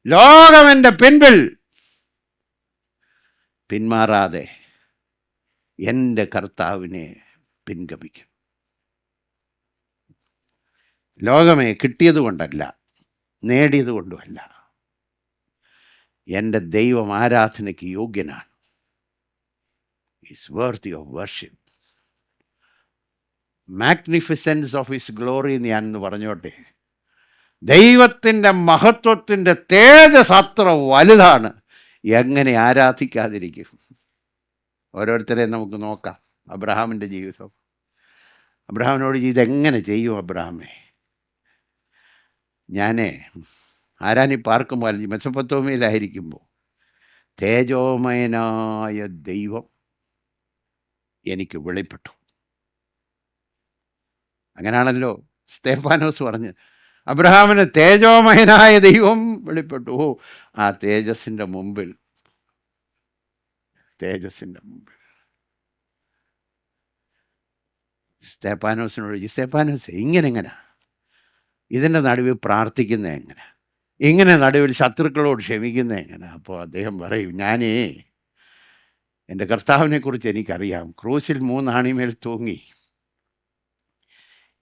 ലോകം എൻ്റെ പിൻപിൽ. പിന്മാറാതെ എൻ്റെ കർത്താവിനെ പിൻഗമിക്കും. ലോകമേ കിട്ടിയത് കൊണ്ടല്ല, നേടിയത് കൊണ്ടുമല്ല, എൻ്റെ ദൈവം ആരാധനയ്ക്ക് യോഗ്യനാണ്. Is worthy of worship. Magnificence of his glory എന്ന് ഞാനൊന്ന് പറഞ്ഞോട്ടെ. ദൈവത്തിൻ്റെ മഹത്വത്തിൻ്റെ തേജസ് അത്ര വലുതാണ്. എങ്ങനെ ആരാധിക്കാതിരിക്കും? ഓരോരുത്തരെ നമുക്ക് നോക്കാം. അബ്രഹാമിൻ്റെ ജീവിതം, അബ്രഹാമിനോട് ഇതെങ്ങനെ ചെയ്യും? അബ്രഹാമേ, ഞാനേ ആരാനി പാർക്കുമ്പോൾ മെസൊപ്പൊത്താമ്യയിലായിരിക്കുമ്പോൾ തേജോമയനായ ദൈവം എനിക്ക് വെളിപ്പെട്ടു. അങ്ങനെയാണല്ലോ സ്തേഫാനോസ് പറഞ്ഞ്, അബ്രഹാമിന് തേജോമയനായ ദൈവം വെളിപ്പെട്ടു. ഓ, ആ തേജസ്സിൻ്റെ മുമ്പിൽ സ്തേഫാനോസിനോട്, സ്തേഫാനോസ് ഇങ്ങനെ ഇതിൻ്റെ നടുവിൽ പ്രാർത്ഥിക്കുന്നത് എങ്ങനെ? ഇങ്ങനെ നടുവിൽ ശത്രുക്കളോട് ക്ഷമിക്കുന്നത് എങ്ങനെ? അപ്പോൾ അദ്ദേഹം പറയും, ഞാനേ എൻ്റെ കർത്താവിനെക്കുറിച്ച് എനിക്കറിയാം. ക്രൂസിൽ 3 ആണിമേൽ തൂങ്ങി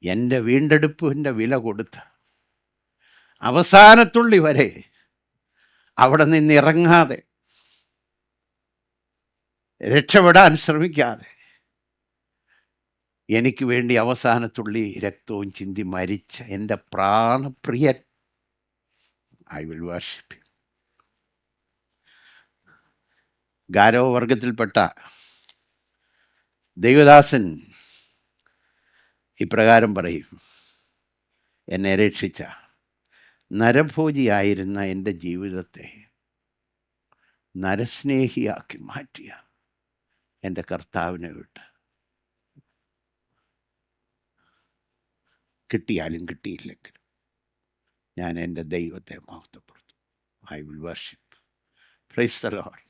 എൻ്റെ വീണ്ടെടുപ്പിൻ്റെ വില കൊടുത്ത് അവസാനത്തുള്ളി വരെ അവിടെ നിന്നിറങ്ങാതെ രക്ഷപ്പെടാൻ ശ്രമിക്കാതെ എനിക്ക് വേണ്ടി അവസാനത്തുള്ളി രക്തവും ചിന്തി മരിച്ച എൻ്റെ പ്രാണപ്രിയൻ, ഐ വിൽ വർഷിപ്പ്. ഗാരോ വർഗത്തിൽപ്പെട്ട ദൈവദാസൻ ഇപ്രകാരം പറയും: എന്നെ രക്ഷിച്ച, നരഭോജിയായിരുന്ന എൻ്റെ ജീവിതത്തെ നരസ്നേഹിയാക്കി മാറ്റിയ എൻ്റെ കർത്താവിനെ വിട്ട് കിട്ടിയാലും കിട്ടിയില്ലെങ്കിലും ഞാൻ എൻ്റെ ദൈവത്തെ മഹത്വപ്പെടുത്തും. I will worship. Praise the Lord.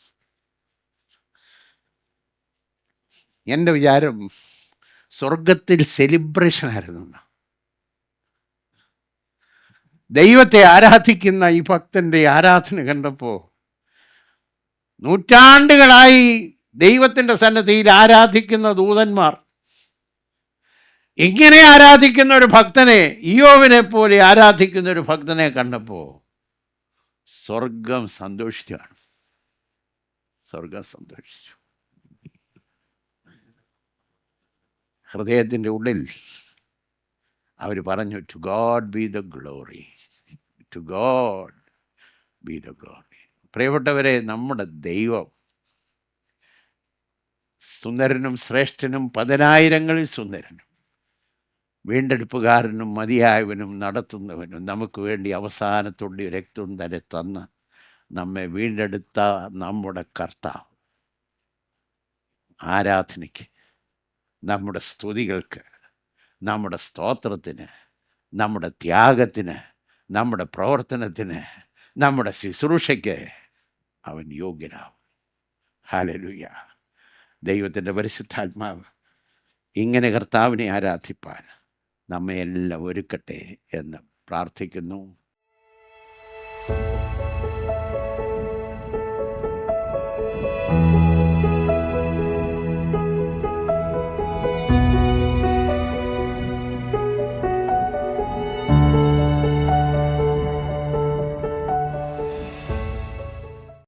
എൻ്റെ വിചാരം സ്വർഗത്തിൽ സെലിബ്രേഷൻ ആയിരുന്നു. ദൈവത്തെ ആരാധിക്കുന്ന ഈ ഭക്തൻ്റെ ആരാധന കണ്ടപ്പോൾ, നൂറ്റാണ്ടുകളായി ദൈവത്തിൻ്റെ സന്നിധിയിൽ ആരാധിക്കുന്ന ദൂതന്മാർ ഇങ്ങനെ ആരാധിക്കുന്ന ഒരു ഭക്തനെ, ഇയ്യോബിനെ പോലെ ആരാധിക്കുന്ന ഒരു ഭക്തനെ കണ്ടപ്പോൾ സ്വർഗം സന്തോഷിച്ചാണ്. സ്വർഗം സന്തോഷിച്ചു. ഹൃദയത്തിൻ്റെ ഉള്ളിൽ അവർ പറഞ്ഞു, to God be the glory, to God be the glory. പ്രിയപ്പെട്ടവരെ, നമ്മുടെ ദൈവം സുന്ദരനും ശ്രേഷ്ഠനും 10,000-ങ്ങളിൽ സുന്ദരനും വീണ്ടെടുപ്പുകാരനും മതിയായവനും നടത്തുന്നവനും നമുക്ക് വേണ്ടി അവസാനത്തുള്ളി രക്തം തന്നെ തന്ന് നമ്മെ വീണ്ടെടുത്ത നമ്മുടെ കർത്താവ്, ആരാധനയ്ക്ക്, നമ്മുടെ സ്തുതികൾക്ക്, നമ്മുടെ സ്തോത്രത്തിന്, നമ്മുടെ ത്യാഗത്തിന്, നമ്മുടെ പ്രവർത്തനത്തിന്, നമ്മുടെ ശുശ്രൂഷയ്ക്ക് അവൻ യോഗ്യനാവും. ഹല്ലേലൂയ. ദൈവത്തിൻ്റെ പരിശുദ്ധാത്മാവ് ഇങ്ങനെ കർത്താവിനെ ആരാധിപ്പാൻ നമ്മെ എല്ലാം ഒരുക്കട്ടെ എന്ന് പ്രാർത്ഥിക്കുന്നു.